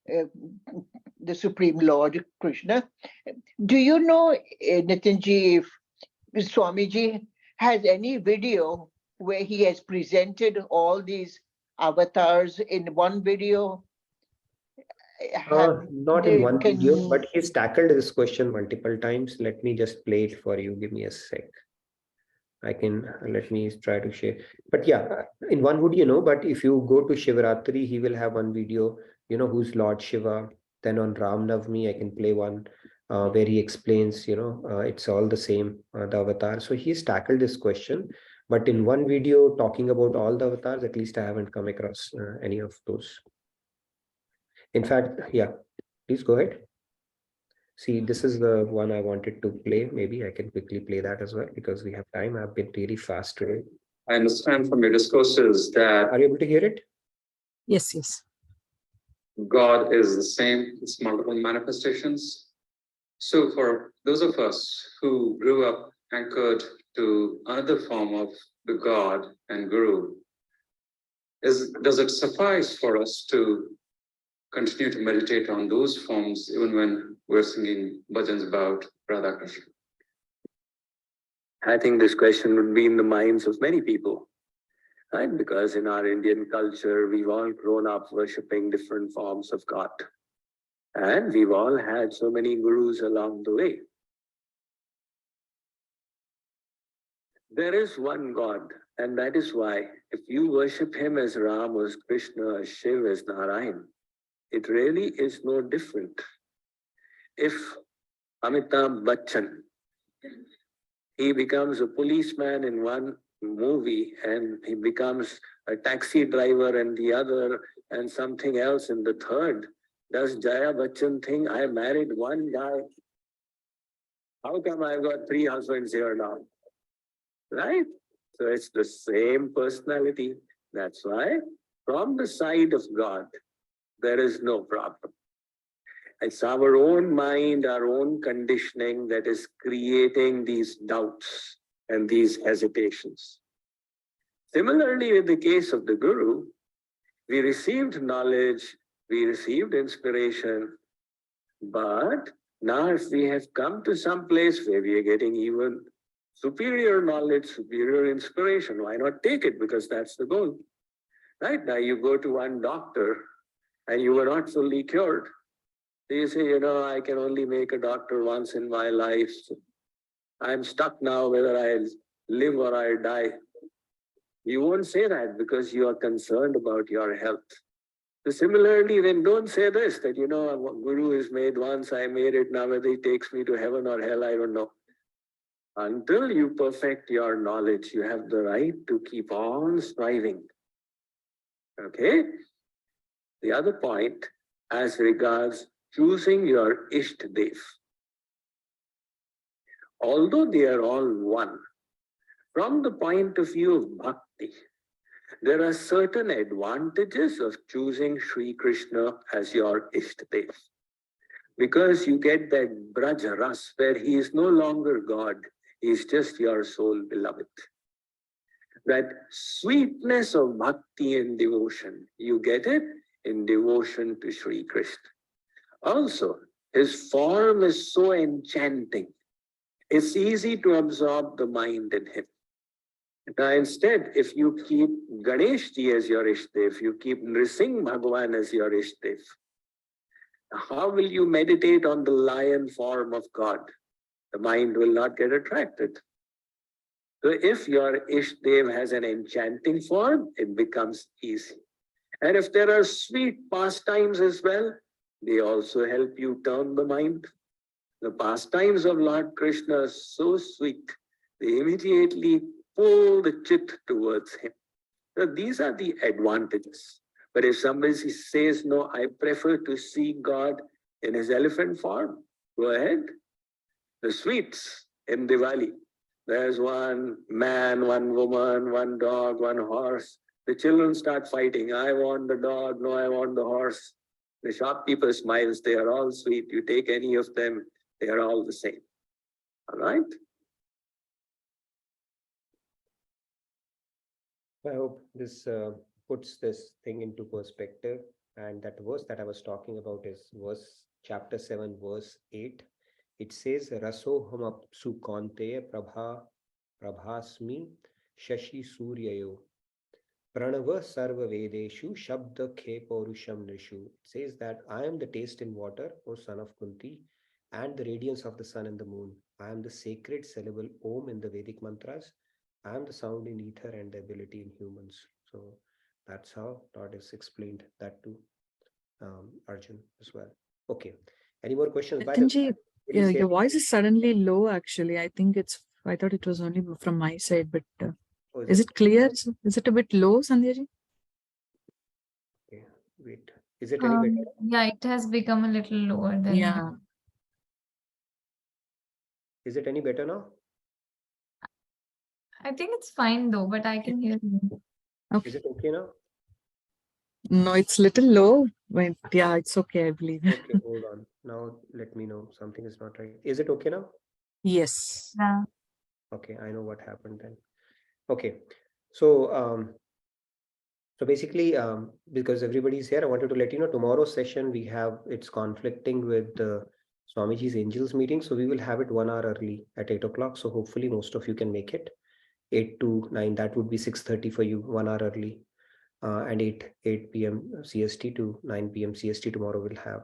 the Supreme Lord Krishna. Do you know, Nitinji, if Swamiji has any video where he has presented all these avatars in one video? Not in one video, but he's tackled this question multiple times. Let me just play it for you. Give me a sec. Let me try to share. But yeah, in one video, but if you go to Shivaratri, he will have one video, who's Lord Shiva. Then on Ram Navami, I can play one where he explains, it's all the same, the avatar. So he's tackled this question. But in one video talking about all the avatars, at least I haven't come across any of those. In fact, yeah, please go ahead. See, this is the one I wanted to play. Maybe I can quickly play that as well because we have time. I've been really fast today. I understand from your discourses that Are you able to hear it? Yes, yes. God is the same, it's multiple manifestations. So for those of us who grew up anchored to another form of the God and Guru, does it suffice for us to continue to meditate on those forms even when we're singing bhajans about Radha Krishna? I think this question would be in the minds of many people, right? Because in our Indian culture, we've all grown up worshipping different forms of God. And we've all had so many gurus along the way. There is one God, and that is why if you worship him as Ram, as Krishna, as Shiv, as Narayan, it really is no different. If Amitabh Bachchan, he becomes a policeman in one movie and he becomes a taxi driver in the other and something else in the third, does Jaya Bachchan think I married one guy? How come I've got 3 husbands here now? Right? So it's the same personality. That's why from the side of God, there is no problem. It's our own mind, our own conditioning that is creating these doubts and these hesitations. Similarly, in the case of the Guru, we received knowledge, we received inspiration, but now if we have come to some place where we are getting even superior knowledge, superior inspiration, why not take it? Because that's the goal. Right? Now you go to one doctor and you were not fully cured. You say, I can only make a doctor once in my life. I'm stuck now whether I live or I die. You won't say that because you are concerned about your health. So similarly, then don't say this, that, Guru is made once, I made it, now whether he takes me to heaven or hell, I don't know. Until you perfect your knowledge, you have the right to keep on striving. Okay? The other point, as regards choosing your Ishtadev. Although they are all one, from the point of view of bhakti, there are certain advantages of choosing Sri Krishna as your Ishtadev. Because you get that Braj Ras, where he is no longer God, he is just your soul beloved. That sweetness of bhakti and devotion, you get it in devotion to Sri Krishna. Also, his form is so enchanting. It's easy to absorb the mind in him. Now instead, if you keep Ganesh ji as your Ishtadev, you keep Nrisingh Bhagwan as your Ishtadev, how will you meditate on the lion form of God? The mind will not get attracted. So if your Ishtadev has an enchanting form, it becomes easy. And if there are sweet pastimes as well, they also help you turn the mind. The pastimes of Lord Krishna are so sweet, they immediately pull the chit towards him. So these are the advantages. But if somebody says, no, I prefer to see God in his elephant form, go ahead. The sweets in Diwali, there's one man, one woman, one dog, one horse. The children start fighting. I want the dog, no, I want the horse. The shopkeeper smiles, they are all sweet. You take any of them, they are all the same. All right? I hope this puts this thing into perspective. And that verse that I was talking about is chapter 7, verse 8. It says, Rasoham apsu konteya prabhasmi shashi suryayo pranava sarva vedeshu shabda khe porusham nishu. It says that I am the taste in water, O son of Kunti, and the radiance of the sun and the moon. I am the sacred syllable Om in the Vedic mantras. I am the sound in ether and the ability in humans. So that's how Lord is explained that to Arjun as well. Okay. Any more questions? Nitinji, your voice is suddenly low, actually. I thought it was only from my side, but is it clear? Is it a bit low, Sandhya ji? Okay, wait. Is it any better? Yeah, it has become a little lower than. Yeah. Is it any better now? I think it's fine though, but I can hear you. Okay. Is it okay now? No, it's little low, but yeah, it's okay, I believe. Okay, hold on. Now let me know something is not right. Is it okay now? Yes. Yeah. Okay, I know what happened then. Okay, so So basically, because everybody's here, I wanted to let you know tomorrow's session it's conflicting with Swamiji's Angels meeting. So we will have it 1 hour early at 8 o'clock. So hopefully most of you can make it. 8 to 9, that would be 6:30 for you, 1 hour early. And 8 p.m. CST to 9 p.m. CST tomorrow we'll have.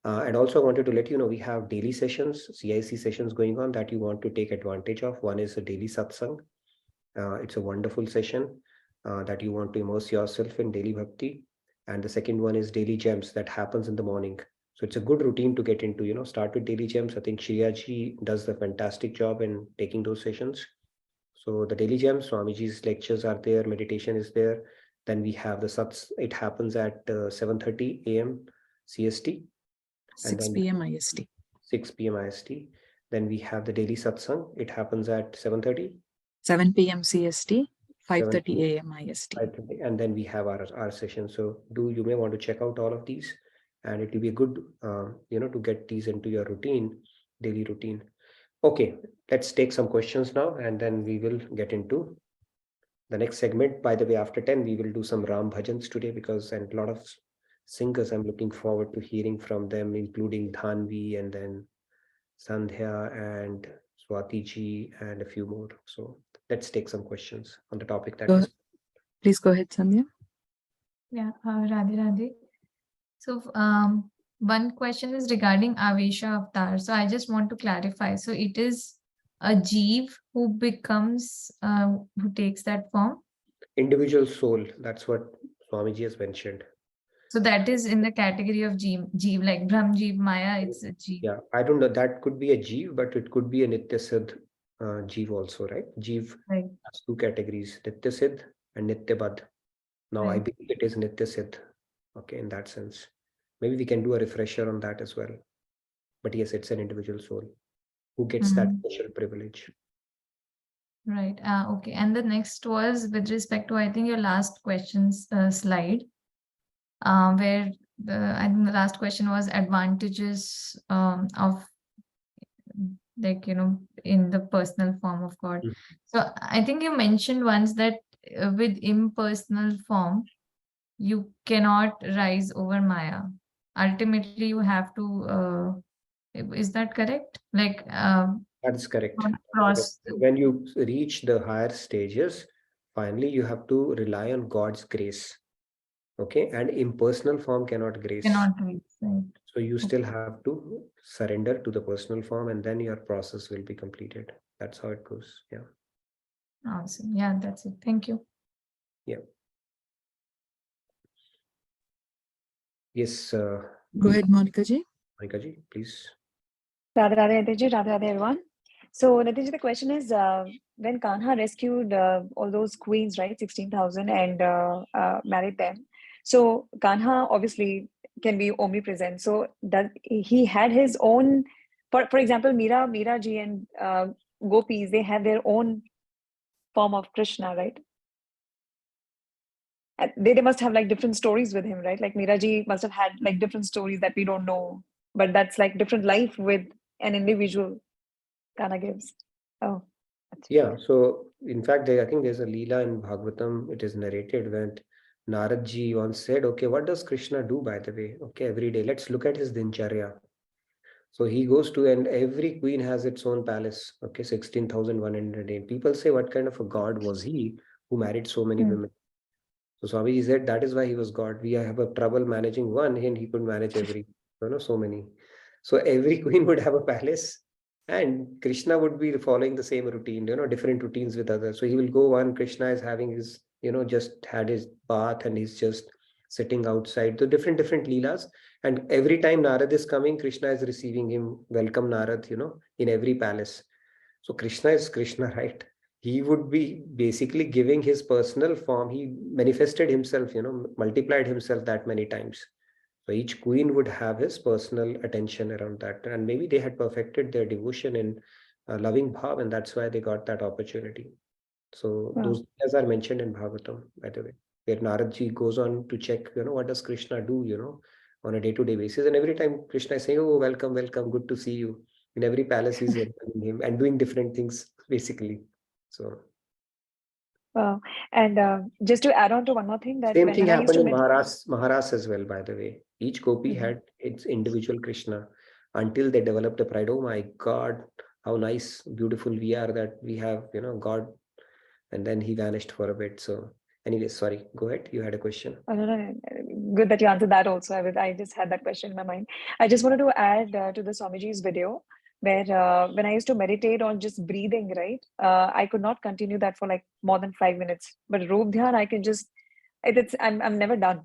And also I wanted to let you know we have daily sessions, CIC sessions going on that you want to take advantage of. One is a daily satsang. It's a wonderful session that you want to immerse yourself in daily bhakti. And the second one is daily gems that happens in the morning. So it's a good routine to get into, start with daily gems. I think Shriyaji does the fantastic job in taking those sessions. So the daily gems, Swamiji's lectures are there, meditation is there. Then we have the sats, it happens at 7:30 a.m. CST. 6 p.m. IST. 6 p.m. IST. Then we have the daily satsang. It happens at 7:30. 7 p.m. CST, 5:30 a.m. IST. 5:30. And then we have our session. So you may want to check out all of these, and it will be good, to get these into your routine, daily routine. Okay, let's take some questions now, and then we will get into the next segment. By the way, after 10, we will do some Ram Bhajans today and a lot of singers. I'm looking forward to hearing from them, including Dhanvi and then Sandhya and Swati ji and a few more. So let's take some questions on the topic that is. Please go ahead, Sandhya. Yeah, Radhe Radhe. So one question is regarding Avesha Avatar. So I just want to clarify. So it is a Jeev who becomes, who takes that form? Individual soul, that's what Swamiji has mentioned. So that is in the category of Jeev, like Brahm Jeev, Maya, it's a Jeev. Yeah, I don't know, that could be a Jeev, but it could be a Nitya Siddh Jeev also, right? Jeev has two categories, Nitya Siddh and Nitya Badh. Now I believe it is Nitya Siddh, okay, in that sense. Maybe we can do a refresher on that as well. But yes, it's an individual soul who gets that special privilege. Right. Okay. And the next was with respect to, I think, your last questions slide, where I think the last question was advantages of, like, in the personal form of God. So I think you mentioned once that with impersonal form, you cannot rise over Maya. Ultimately, you have to, is that correct? Like, that is correct. cross. When you reach the higher stages, finally you have to rely on God's grace. Okay, and impersonal form cannot grace. Right. So you still have to surrender to the personal form, and then your process will be completed. That's how it goes. Yeah. Awesome. Yeah, that's it. Thank you. Yeah. Yes. Go ahead, Monica ji. Monica ji, please. Radhe Radhe Nitin ji, Radhe Radhe everyone. So Nitin ji, the question is, when Kanha rescued all those queens, right, 16,000, and married them. So Kanha obviously can be omnipresent. So does he had his own, for example, Meera ji and gopis, they have their own form of Krishna, right? They must have like different stories with him, right? Like Meera ji must have had like different stories that we don't know, but that's like different life with an individual Kanha gives. Oh. Yeah, so in fact, I think there's a Leela in Bhagavatam, it is narrated when Narad ji once said, okay, what does Krishna do, by the way? Okay, every day, let's look at his dincharya. So he goes to, and every queen has its own palace. Okay, 16,108. People say, what kind of a god was he who married so many women? So Swamiji said, that is why he was God. We have a trouble managing one, and he could manage so many. So every queen would have a palace, and Krishna would be following the same routine, different routines with others. So he will go on, Krishna is having his, just had his bath and he's just sitting outside. So different leelas. And every time Narad is coming, Krishna is receiving him, welcome Narad, in every palace. So Krishna is Krishna, right? He would be basically giving his personal form. He manifested himself, multiplied himself that many times. So each queen would have his personal attention around that. And maybe they had perfected their devotion in loving bhav, and that's why they got that opportunity. So those as are mentioned in Bhagavatam, by the way, where Naradji goes on to check, what does Krishna do, on a day-to-day basis. And every time Krishna is saying, oh, welcome, good to see you. In every palace, he's welcoming him and doing different things, basically. So Wow. And just to add on to one more thing, that Same thing when I used happened to in Maharas as well, by the way. Each gopi Mhm. had its individual Krishna until they developed a pride. Oh my God, how nice, beautiful we are that we have, God. And then he vanished for a bit. So anyway, sorry, go ahead. You had a question. Oh, no, good that you answered that also. I just had that question in my mind. I just wanted to add to the Swamiji's video where when I used to meditate on just breathing, right? I could not continue that for like more than 5 minutes. But Roop Dhyan, I can just, I'm never done.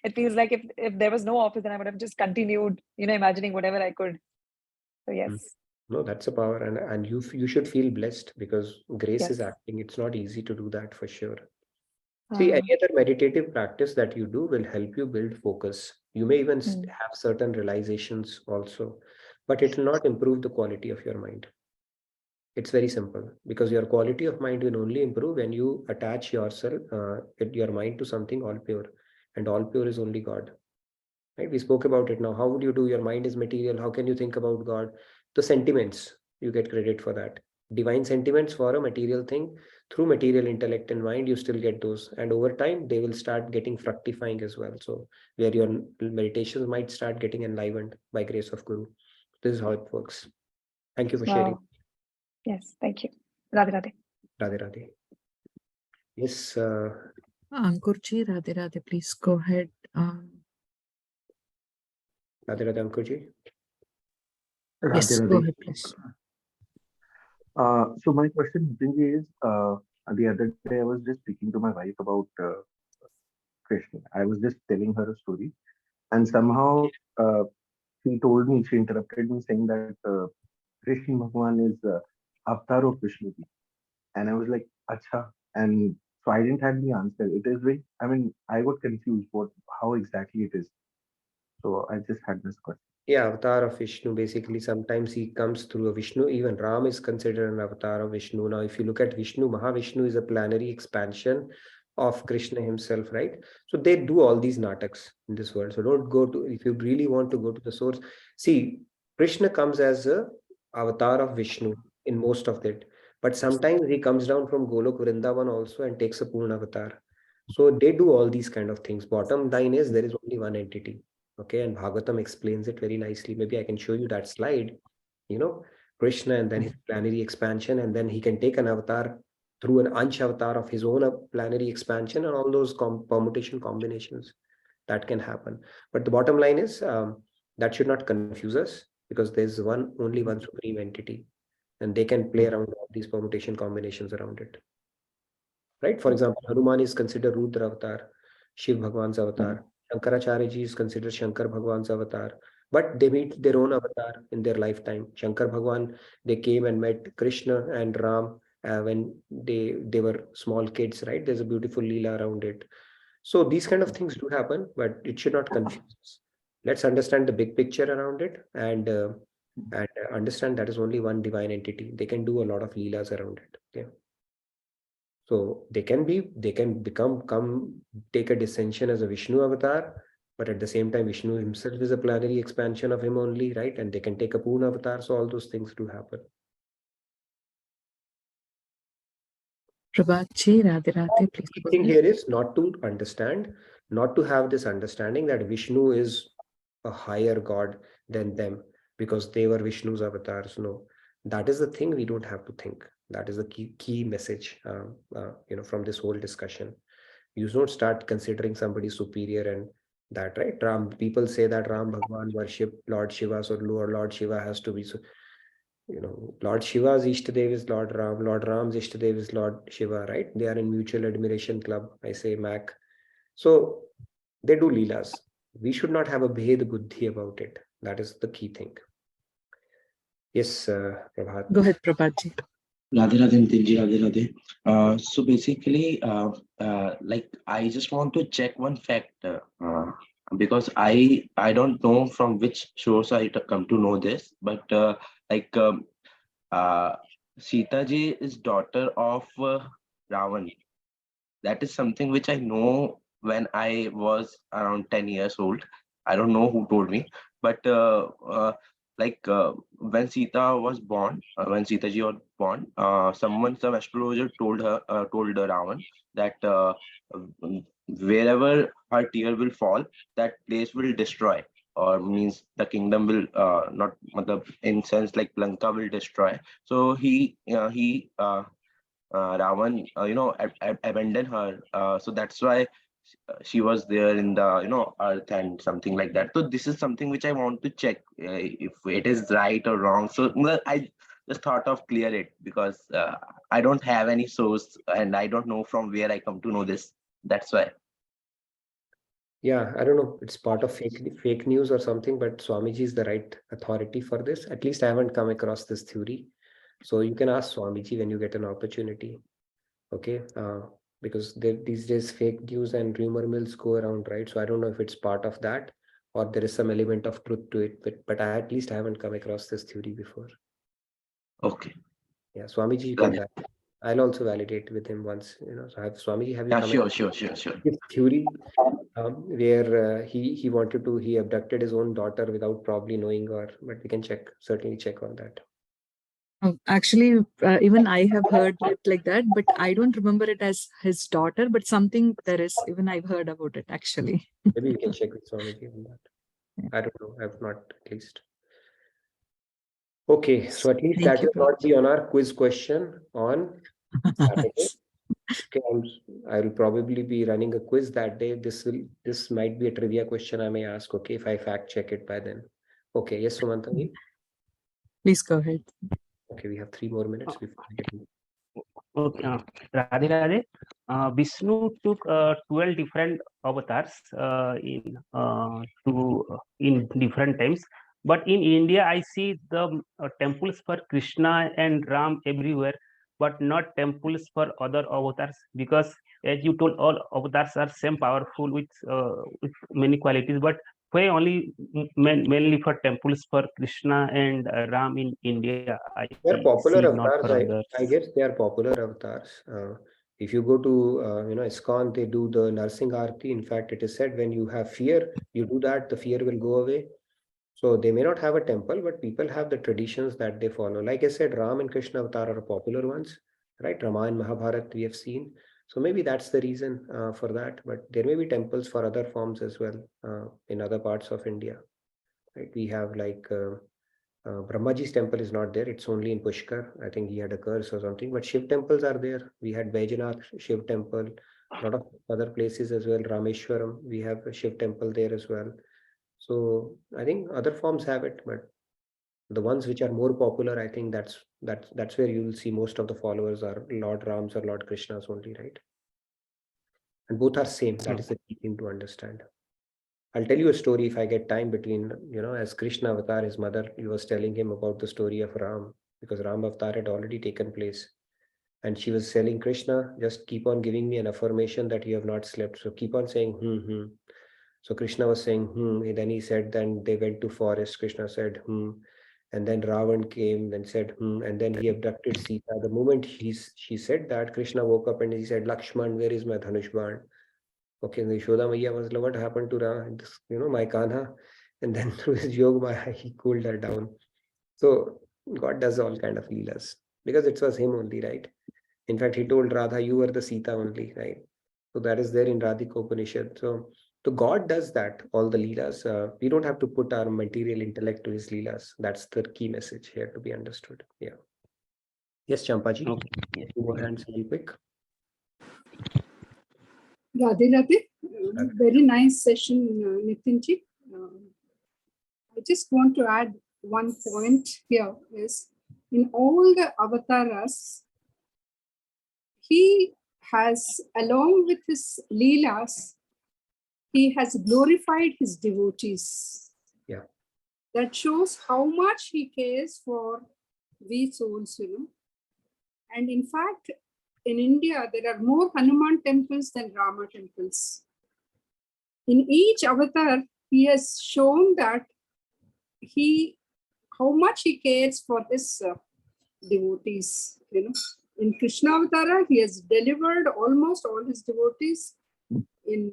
It feels like if there was no office, then I would have just continued, imagining whatever I could. So yes, No, that's a power, and you should feel blessed because grace is yes. acting. It's not easy to do that for sure. Uh, See, any other meditative practice that you do will help you build focus. You may even mm, have certain realizations also, but it will not improve the quality of your mind. It's very simple because your quality of mind will only improve when you attach yourself, your mind to something all pure, and all pure is only God. Right? We spoke about it now. How would you do? Your mind is material. How can you think about God? The sentiments, you get credit for that. Divine sentiments for a material thing, through material intellect and mind, you still get those. And over time, they will start getting fructifying as well. So, where your meditations might start getting enlivened by grace of Guru. This is how it works. Thank you for sharing. wow. Yes, thank you. Radhe Radhe. Radhe Radhe. Yes, Ankurji, Radhe Radhe, please go ahead. Radhe Radhe, Ankurji. Yes, Radhe go Radhe. ahead, please. So my question Nitin is, the other day I was just speaking to my wife about Krishna. I was just telling her a story, and somehow she told me, she interrupted me saying that Krishna Bhagwan is avatar of Vishnu. And I was like, Acha. And so I didn't have the answer. It is very, I mean, I got confused how exactly it is. So I just had this question. Yeah, avatar of Vishnu. Basically, sometimes he comes through a Vishnu. Even Ram is considered an avatar of Vishnu. Now, if you look at Vishnu, Mahavishnu is a planetary expansion of Krishna himself, right? So they do all these nataks in this world. So don't go to, if you really want to go to the source, see, Krishna comes as a avatar of Vishnu in most of it. But sometimes he comes down from Golok Vrindavan also and takes a Purna avatar. So they do all these kind of things. Bottom line is there is only one entity. Okay, and Bhagavatam explains it very nicely. Maybe I can show you that slide, Krishna and then his planetary expansion, and then he can take an avatar through an Ansh avatar of his own planetary expansion and all those permutation combinations that can happen. But the bottom line is that should not confuse us because there's only one supreme entity and they can play around all these permutation combinations around it. Right? For example, Hanuman is considered Rudra avatar, Shiv Bhagwan's avatar. Shankaracharya ji is considered Shankar Bhagwan's avatar. But they meet their own avatar in their lifetime. Shankar Bhagwan, they came and met Krishna and Ram when they were small kids, right? There's a beautiful leela around it. So these kind of things do happen, but it should not confuse us. Let's understand the big picture around it and understand that is only one divine entity. They can do a lot of leelas around it. Yeah. So they can take a descension as a Vishnu avatar, but at the same time, Vishnu himself is a planetary expansion of him only, right? And they can take a Purna avatar. So all those things do happen. Prabhatji, Radhe Radhe, please The go thing ahead. here is not to have this understanding that Vishnu is a higher god than them because they were Vishnu's avatars. No, that is the thing we don't have to think. That is the key message, from this whole discussion. You don't start considering somebody superior and that, right? People say that Ram Bhagwan worship Lord Shiva, so Lord Shiva has to be so. Lord Shiva's Ishtadev is Lord Ram. Lord Ram's Ishtadev is Lord Shiva, right? They are in mutual admiration club. I say MAC. So they do leelas. We should not have a bhed buddhi about it. That is the key thing. Yes, Prabhat. Go ahead, Prabhatji. Radhe Radhe Nitinji, Radhe Radhe. So basically, like I just want to check one fact because I don't know from which source I come to know this, but like Sita ji is daughter of Ravan. That is something which I know when I was around 10 years old. I don't know who told me, but like when Sita was born, when Sita ji was born, some astrologer told Ravan that wherever her tear will fall, that place will destroy, or means the kingdom will not, matlab, in sense like Lanka will destroy. So Ravan, abandoned her. So that's why she was there in the earth and something like that. So this is something which I want to check if it is right or wrong. So well, I just thought of clear it because I don't have any source and I don't know from where I come to know this. That's why. Yeah, I don't know. It's part of fake news or something, but Swamiji is the right authority for this. At least I haven't come across this theory. So you can ask Swamiji when you get an opportunity. Okay. Because these days fake news and rumor mills go around, right? So I don't know if it's part of that or there is some element of truth to it, but at least I haven't come across this theory before. Okay. Yeah, Swamiji, you can validate. I'll also validate with him once, So Swamiji, have you come Sure. this theory where he wanted to, he abducted his own daughter without probably knowing, but we can certainly check on that. Actually, even I have heard it like that, but I don't remember it as his daughter, but something there is, even I've heard about it actually. Maybe we can check with Swamiji on that. Yeah. I don't know. I've not at least. Okay, so at least Thank that you, will not be on our quiz question on Saturday. Okay, I'll probably be running a quiz that day. This might be a trivia question I may ask. Okay, if I fact check it by then. Okay, yes, Sumantaji. Please go ahead. Okay, we have 3 more minutes before we get into. Okay, Radhe Radhe. Vishnu took 12 different avatars in different times. But in India, I see the temples for Krishna and Ram everywhere, but not temples for other avatars. Because as you told, all avatars are same powerful with many qualities. But why only mainly for temples for Krishna and Ram in India? They're popular see not avatars. for others. I guess they are popular avatars. If you go to ISKCON, they do the Narsingh Aarti. In fact, it is said when you have fear, you do that, the fear will go away. So they may not have a temple, but people have the traditions that they follow. Like I said, Ram and Krishna avatar are popular ones, right? Ramayana, Mahabharata, we have seen. So maybe that's the reason for that. But there may be temples for other forms as well in other parts of India. Right? We have like Brahmaji's temple is not there. It's only in Pushkar. I think he had a curse or something. But Shiv temples are there. We had Baidyanath Shiv temple. A lot of other places as well. Rameshwaram, we have a Shiv temple there as well. So I think other forms have it, but the ones which are more popular, I think that's where you will see most of the followers are Lord Ram's or Lord Krishna's only, right? And both are same. That is the key thing to understand. I'll tell you a story if I get time between, as Krishna avatar, his mother, he was telling him about the story of Ram, because Ram avatar had already taken place. And she was telling Krishna, just keep on giving me an affirmation that you have not slept. So keep on saying, So Krishna was saying, and then he said, then they went to forest. Krishna said, And then Ravan came and said, And then he abducted Sita. The moment she said that, Krishna woke up and he said, Lakshman, where is my Dhanush Ban? Okay, and Yashoda Maiya was like, what happened to my Kanha? And then through his yoga maya, he cooled her down. So God does all kind of leelas because it was him only, right? In fact, he told Radha, you were the Sita only, right? So that is there in Radhika Upanishad. So God does that, all the leelas. We don't have to put our material intellect to his leelas. That's the key message here to be understood. Yeah. Yes, Champaji. Okay. Two more hands really quick. Radhe Radhe. Very nice session, Nitinji. I just want to add one point here is in all the avatars, he has, along with his leelas, he has glorified his devotees. Yeah. That shows how much he cares for we souls, And in fact, in India, there are more Hanuman temples than Rama temples. In each avatar, he has shown that how much he cares for his devotees. In Krishna Avatara, he has delivered almost all his devotees. In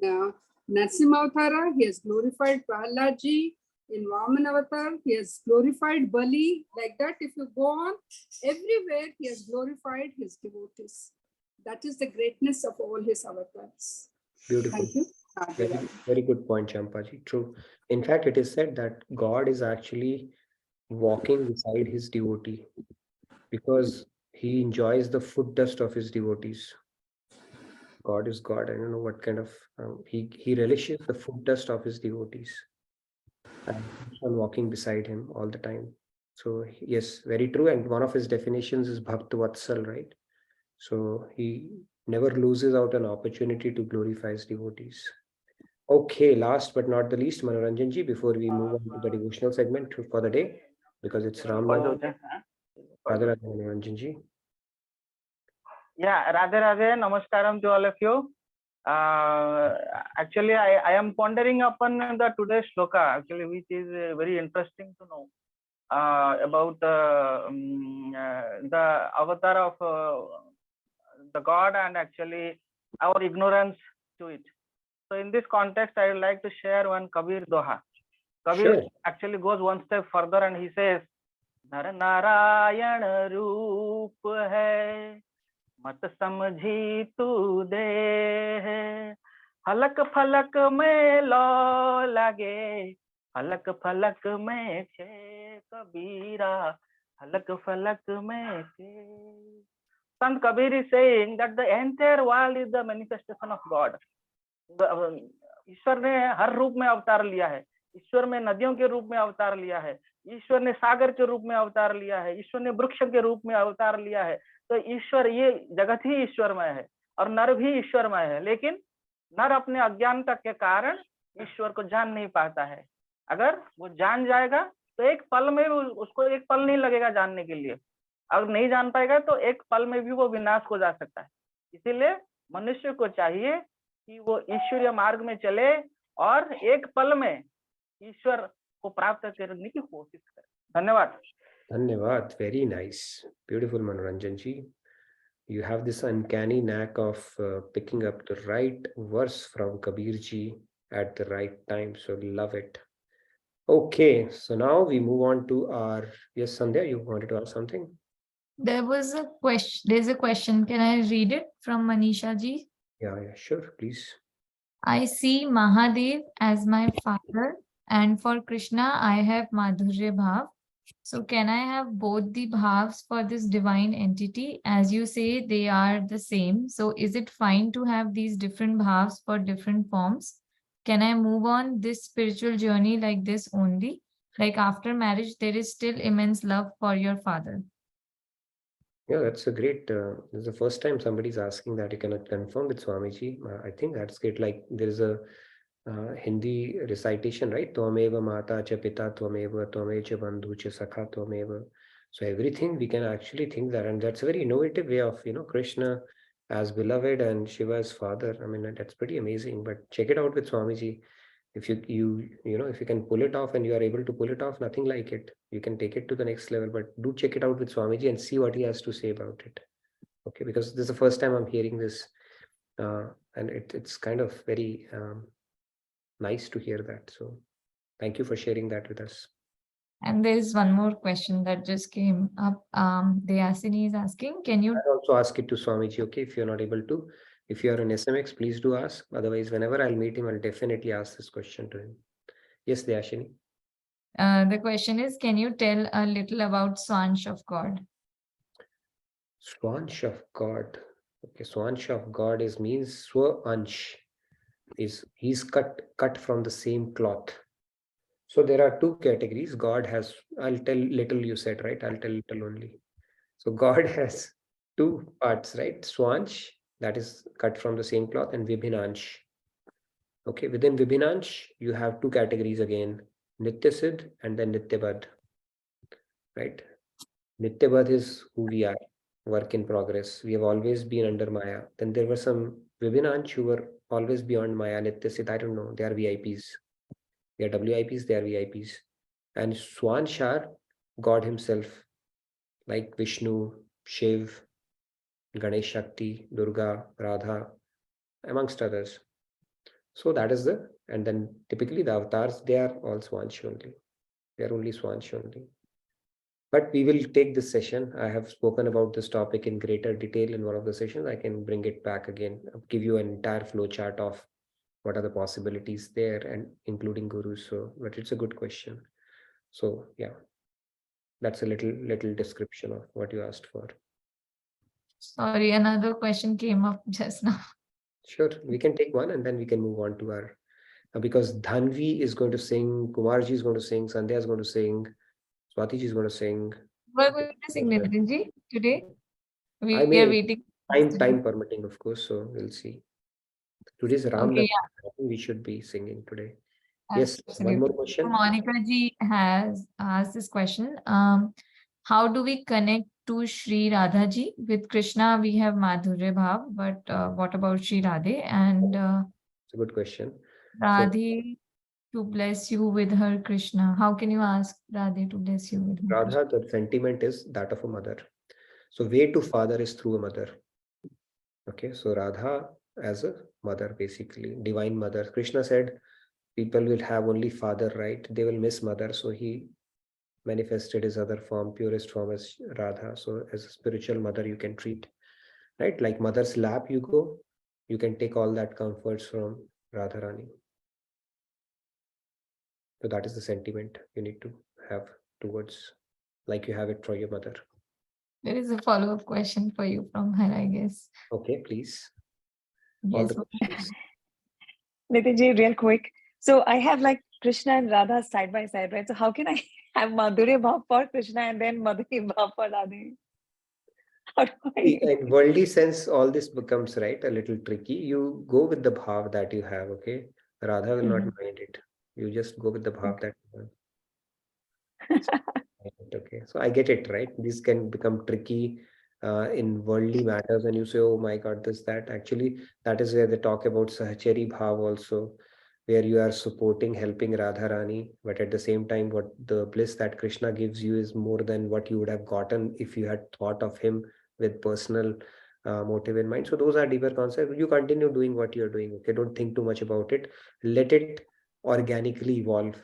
Narsimha Avatara, he has glorified Prahaladji. In Vaman Avatar, he has glorified Bali. Like that, if you go on, everywhere he has glorified his devotees. That is the greatness of all his avatars. Beautiful. Thank you. Very good point, Champaji. True. In fact, it is said that God is actually walking beside his devotee because he enjoys the foot dust of his devotees. God is God. I don't know what kind of he relishes the foot dust of his devotees and keeps on walking beside him all the time. So yes, very true. And one of his definitions is Bhakt Vatsal, right? So he never loses out an opportunity to glorify his devotees. Okay, last but not the least, Manoranjan ji, before we move on to the devotional segment for the day, because it's Ram Navami. Radhe Radhe, Manoranjan ji. Yeah, Radhe Radhe, Namaskaram to all of you. Actually, I am pondering upon the today's shloka, actually, which is very interesting to know about the avatar of the God and actually our ignorance to it. So in this context, I would like to share one Kabir Doha. Kabir actually goes one step further and he says, Nar Narayan Roop hai, mat samjhi tu de, halak falak mein lo lage, halak falak mein che Kabira, halak falak mein che. Sant Kabir is saying that the entire world is the manifestation of God. ईश्वर ने हर रूप में अवतार लिया है, ईश्वर में नदियों के रूप में अवतार लिया है, ईश्वर ने सागर के रूप में अवतार लिया है, ईश्वर ने वृक्ष के रूप में अवतार लिया है। तो ईश्वर, ये जगत ही ईश्वरमय है और नर भी ईश्वरमय है, लेकिन नर अपने अज्ञानता के कारण ईश्वर को जान नहीं पाता है। अगर वो जान जाएगा तो एक पल में उसको एक पल नहीं लगेगा जानने के लिए, अगर नहीं जान पाएगा तो एक पल में भी वो विनाश हो जा सकता है। इसीलिए मनुष्य को चाहिए कि वो ईश्वरीय मार्ग में चले और एक पल में ईश्वर को प्राप्त करने की कोशिश करे। धन्यवाद। Dhanyavad. Very nice. Beautiful, Manoranjan ji. You have this uncanny knack of picking up the right verse from Kabir ji at the right time. So love it. Okay, so now we move on to our, yes, Sandhya, you wanted to ask something? There was a question. There's a question. Can I read it from Manisha ji? Yeah, sure, please. I see Mahadev as my father, and for Krishna, I have Madhurya Bhav. So can I have both the bhavs for this divine entity? As you say, they are the same. So is it fine to have these different bhavs for different forms? Can I move on this spiritual journey like this only? Like after marriage, there is still immense love for your father. Yeah, that's a great, this is the first time somebody's asking that. You cannot confirm with Swamiji. I think that's great. Like there is a Hindi recitation, right? Tvameva mata cha pita tvameva, tvamecha bandhu cha sakha tvameva. So everything we can actually think that, and that's a very innovative way of, Krishna as beloved and Shiva as father. I mean, that's pretty amazing. But check it out with Swamiji. If if you can pull it off and you are able to pull it off, nothing like it. You can take it to the next level. But do check it out with Swamiji and see what he has to say about it. Okay, because this is the first time I'm hearing this, and it's kind of very nice to hear that. So thank you for sharing that with us. And there's one more question that just came up. Deyasini is asking, can you also ask it to Swamiji, okay, if you're not able to. If you are an SMX, please do ask. Otherwise, whenever I'll meet him, I'll definitely ask this question to him. Yes, Deyashini. The question is, can you tell a little about Swansh of God? Swansh of God. Okay, Swansh of God means Swansh. He's cut from the same cloth. So there are two categories. God has, I'll tell little, you said, right? I'll tell little only. So God has two parts, right? Swansh, that is cut from the same cloth, and Vibhinansh. Okay, within Vibhinansh, you have two categories again, Nityasid and then Nityabad. Right? Nityabad is who we are, work in progress. We have always been under Maya. Then there were some Vibhinansh who were always beyond Maya, Nityasid, I don't know, they are VIPs. They are WIPs, they are VIPs. And Swanshar, God himself, like Vishnu, Shiv, Ganesh Shakti, Durga, Radha, amongst others. So that is and then typically the avatars, they are all Swansh only. They are only Swansh only. But we will take this session. I have spoken about this topic in greater detail in one of the sessions. I can bring it back again, give you an entire flow chart of what are the possibilities there and including gurus. So, but it's a good question. So yeah, that's a little description of what you asked for. Sorry, another question came up just now. Sure, we can take one and then we can move on to our, because Dhanvi is going to sing, Kumarji is going to sing, Sandhya is going to sing, Swatiji is going to sing. What will you sing, Nitinji, today? I We are may, waiting. time permitting, of course, so we'll see. Today's Ram Okay, Navami. I think we should be singing today. Yes, absolutely. one more question. Monica ji has asked this question. How do we connect to Sri Radha ji? With Krishna, we have Madhurya Bhav, but what about Sri Radhe? And It's a good question. Radhe to bless you with her Krishna. How can you ask Radhe to bless you with her Krishna? Radha, the sentiment is that of a mother. So way to father is through a mother. Okay, so Radha as a mother, basically, divine mother. Krishna said, people will have only father, right? They will miss mother. So he manifested his other form, purest form as Radha. So as a spiritual mother, you can treat, right? Like mother's lap you go, you can take all that comforts from Radharani. So that is the sentiment you need to have towards, like you have it for your mother. There is a follow-up question for you from her, I guess. Okay, please. Yes. Nitinji, real quick. So I have like Krishna and Radha side by side, right? So how can I have Madhurya Bhav for Krishna and then Madhurya Bhav for Radhe? How do I? In worldly sense, all this becomes right a little tricky. You go with the bhav that you have, okay? Radha will not mind it. You just go with the bhav that you have. Okay, so I get it, right? This can become tricky in worldly matters when you say, oh my God, this, that. Actually, that is where they talk about Sahachari Bhav also, where you are supporting, helping Radharani, but at the same time, what the bliss that Krishna gives you is more than what you would have gotten if you had thought of him with personal motive in mind. So those are deeper concepts. You continue doing what you're doing, okay? Don't think too much about it. Let it organically evolve.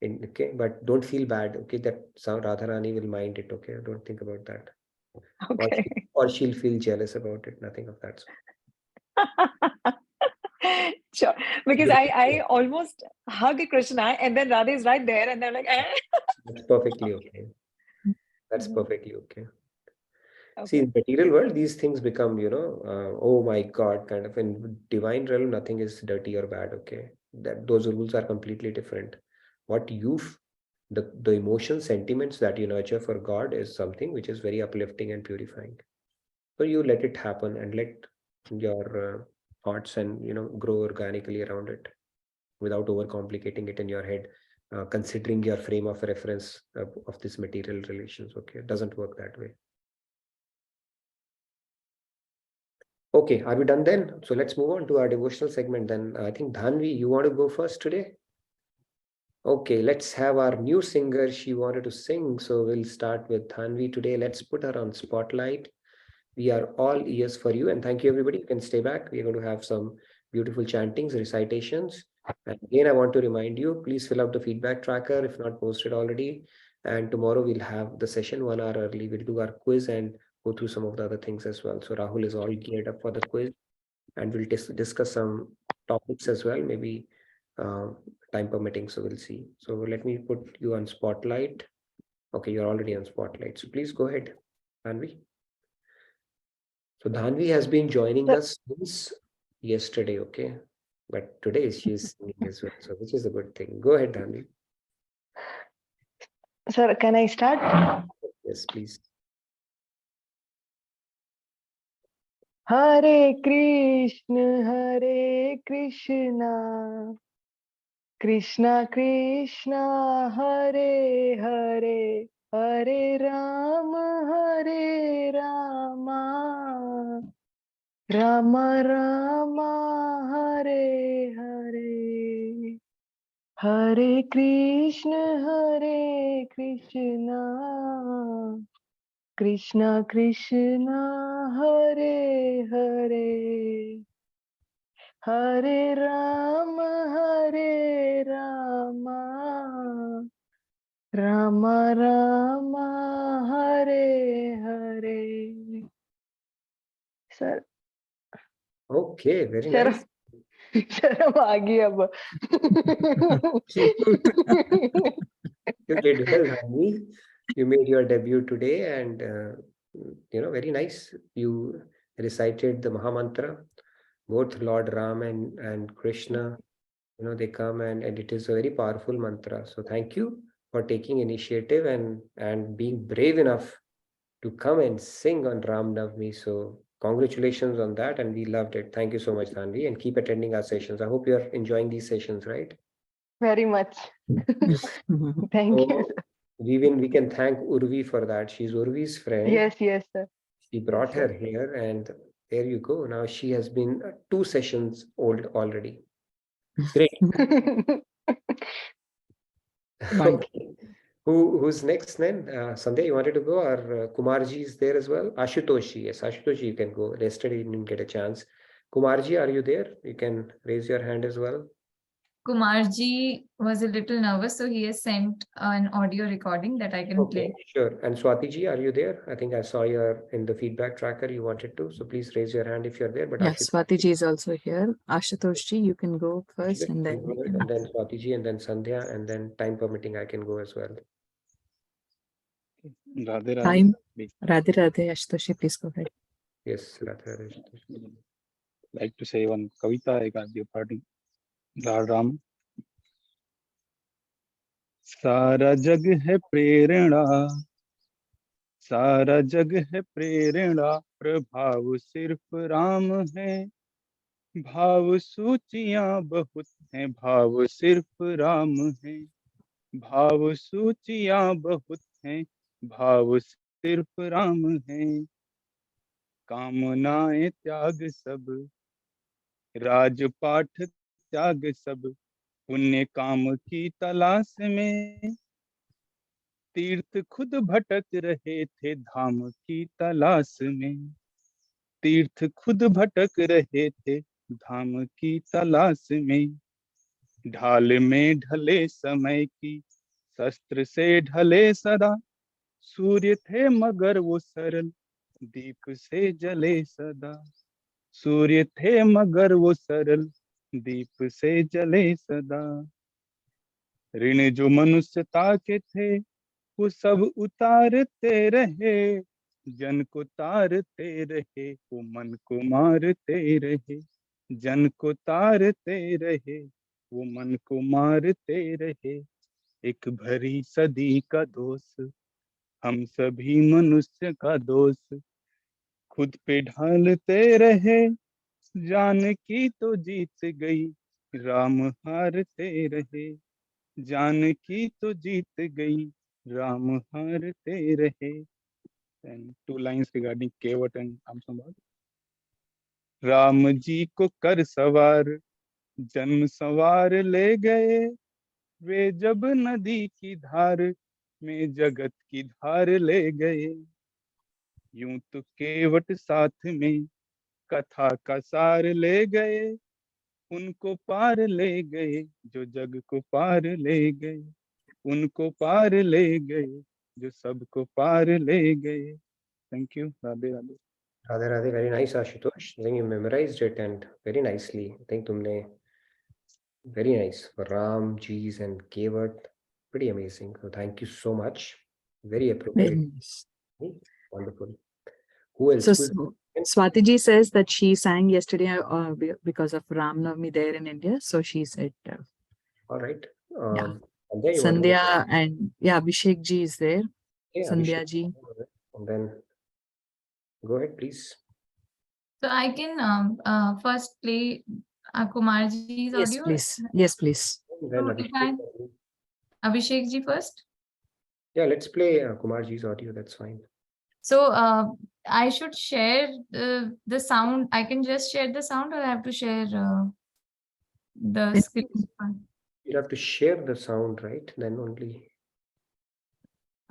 Okay, but don't feel bad, okay, that Radharani will mind it, okay? Don't think about that. Okay. Or she'll feel jealous about it, nothing of that sort. Sure, because I almost hug Krishna and then Radha is right there and they're like, eh. That's perfectly okay. That's perfectly okay. Okay. See, in material world, these things become, oh my God, kind of. In divine realm, nothing is dirty or bad, okay? Those rules are completely different. What the emotion, sentiments that you nurture for God is something which is very uplifting and purifying. So you let it happen and let your thoughts and grow organically around it without overcomplicating it in your head, considering your frame of reference of this material relations. Okay, it doesn't work that way. Okay, are we done then? So let's move on to our devotional segment then. I think Dhanvi, you want to go first today? Okay, let's have our new singer. She wanted to sing, so we'll start with Dhanvi today. Let's put her on spotlight. We are all ears for you, and thank you everybody. You can stay back. We're going to have some beautiful chantings, recitations. And again, I want to remind you, please fill out the feedback tracker if not posted already. And tomorrow we'll have the session 1 hour early. We'll do our quiz and go through some of the other things as well. So Rahul is all geared up for the quiz, and we'll discuss some topics as well, maybe time permitting. So we'll see. So let me put you on spotlight. Okay, you're already on spotlight. So please go ahead, Anvi. So Dhanvi has been joining us since yesterday, okay? But today she's singing as well, so which is a good thing. Go ahead, Dhanvi. Sir, can I start? Yes, please. Hare Krishna, Krishna Krishna, Hare Hare, Hare Rama, Rama Rama, Hare Hare, Hare Krishna, Krishna Krishna, Hare Hare, Hare Rama, Rama Rama, Hare Hare. Sir, Okay, very Sharam, nice. Sharam आ गई अब. You did well, Hanvi. You made your debut today, and very nice. You recited the Mahamantra. Both Lord Ram and Krishna, they come and it is a very powerful mantra. So thank you for taking initiative and being brave enough to come and sing on Ram Navami. So congratulations on that, and we loved it. Thank you so much, Tanvi, and keep attending our sessions. I hope you're enjoying these sessions, right? Very much. Thank you. So we can thank Urvi for that. She's Urvi's friend. Yes, yes, sir. She brought Yes, her sir. here, and there you go. Now she has been 2 sessions old already. Great. Okay. Who's next then? Sandhya, you wanted to go, or Kumarji is there as well? Ashutoshi, yes, Ashutoshi, you can go. Yesterday you didn't get a chance. Kumarji, are you there? You can raise your hand as well. Kumarji was a little nervous, so he has sent an audio recording that I can play. Okay, sure. And Swatiji, are you there? I think I saw you in the feedback tracker. You wanted to, so please raise your hand if you're there. But Yeah, Swatiji is also here. Ashutoshji, you can go first, and then we can. and then Swatiji, and then Sandhya, and then time permitting, I can go as well. Radhe Radhe. Time. Radhe Radhe, Ashutoshji, please go ahead. Yes, Radhe Radhe. Like to say one kavita regarding party. Lord Ram. सारा जग है प्रेरणा, सारा जग है प्रेरणा, प्रभाव सिर्फ राम है। भाव सूचियां बहुत हैं, भाव सिर्फ राम है। भाव सूचियां बहुत हैं, भाव सिर्फ राम है। कामनाएं त्याग सब, राजपाठ त्याग सब, पुण्य काम की तलाश में। तीर्थ खुद भटक रहे थे धाम की तलाश में। तीर्थ खुद भटक रहे थे धाम की तलाश में। ढाल में ढले समय की, शस्त्र से ढले सदा। सूर्य थे मगर वो सरल, दीप से जले सदा। सूर्य थे मगर वो सरल, दीप से जले सदा। ऋण जो मनुष्यता के थे, वो सब उतारते रहे। जन को तारते रहे, वो मन को मारते रहे। जन को तारते रहे, वो मन को मारते रहे। एक भरी सदी का दोष, हम सभी मनुष्य का दोष। खुद पे ढालते रहे, जान की तो जीत गई, राम हारते रहे। जान की तो जीत गई, राम हारते रहे। And 2 lines regarding Kevat and Amsambhad. Ram ji को कर सवार, जन्म सवार ले गए। वे जब नदी की धार में जगत की धार ले गए। यूं तो केवट साथ में कथा का सार ले गए। उनको पार ले गए, जो जग को पार ले गए। उनको पार ले गए, जो सबको पार ले गए। Thank you. Radhe Radhe. Radhe Radhe, very nice, Ashutosh. I think you memorized it and very nicely. I think tumne very nice for Ram, Jees, and Kevat. Pretty amazing. So thank you so much. Very appropriate. Very nice. Wonderful. Who else? So Swatiji says that she sang yesterday because of Ram Navami there in India. So she said. All right. Yeah. Sandhya, you Sandhya want to and yeah, Abhishek ji is there. yeah, Sandhya Abhishek. ji. And then go ahead, please. So I can first play Kumarji's Yes, audio. please. Yes, please. Then So if I Abhishek ji first. Yeah, let's play Kumarji's audio. That's fine. So I should share the sound. I can just share the sound, or I have to share the screen. You have to share the sound, right? Then only.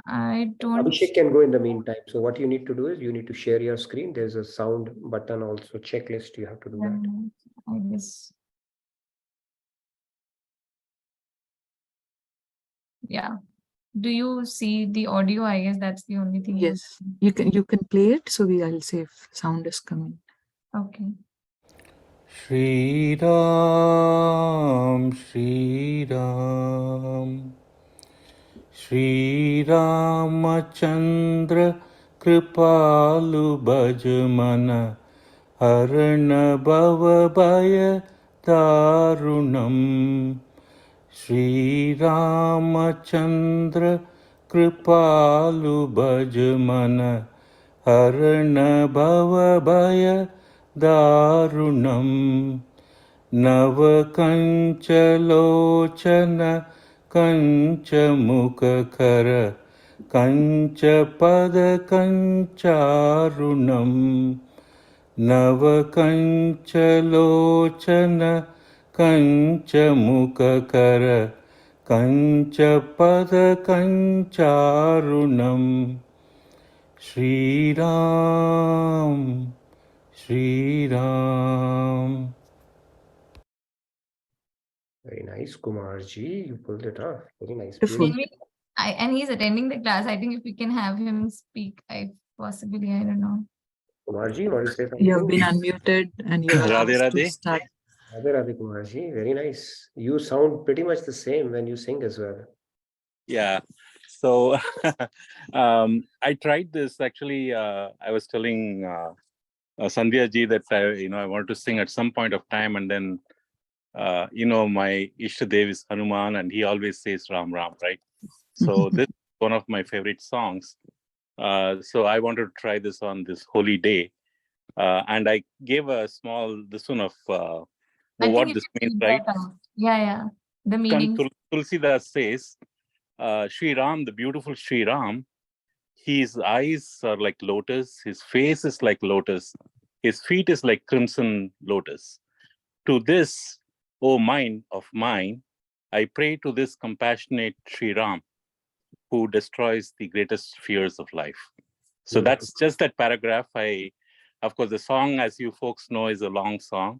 I don't. Abhishek can go in the meantime. So what you need to do is you need to share your screen. There's a sound button also, checklist. You have to do that. I guess. Yeah. Do you see the audio? I guess that's the only thing. Yes, you can play it. So I'll say if sound is coming. Okay. Shri Ram, Shri Ram, Shri Ramachandra Kripalu Bhajmana Harana Bhava Bhaya Darunam Shri Ramachandra Kripalu Bhajmana Harana Bhava Bhaya Darunam Navakanchalochana Kanchamukhara Kanchapada Kancharunam Navakanchalochana Kanchamukhara Kanchapada Kancharunam Shri Ram, Shri Ram. Very nice, Kumarji. You pulled it off. Very nice. Beautiful. And he's attending the class. I think if we can have him speak, I don't know. Kumarji, you want to say something? You have been unmuted and you are Radhe, asked to Radhe. start. Radhe Radhe, Kumarji. Very nice. You sound pretty much the same when you sing as well. Yeah. So I tried this actually. I was telling Sandhya ji that I wanted to sing at some point of time, and then my Ishtadev is Hanuman, and he always says Ram Ram, right? So this is one of my favorite songs. So I wanted to try this on this holy day, and I gave a small this one of what this means, right? Yeah. The meaning. Tulsidas says, Sri Ram, the beautiful Sri Ram, his eyes are like lotus, his face is like lotus, his feet is like crimson lotus. To this, O mind of mine, I pray to this compassionate Sri Ram, who destroys the greatest fears of life. So that's just that paragraph. Of course, the song, as you folks know, is a long song.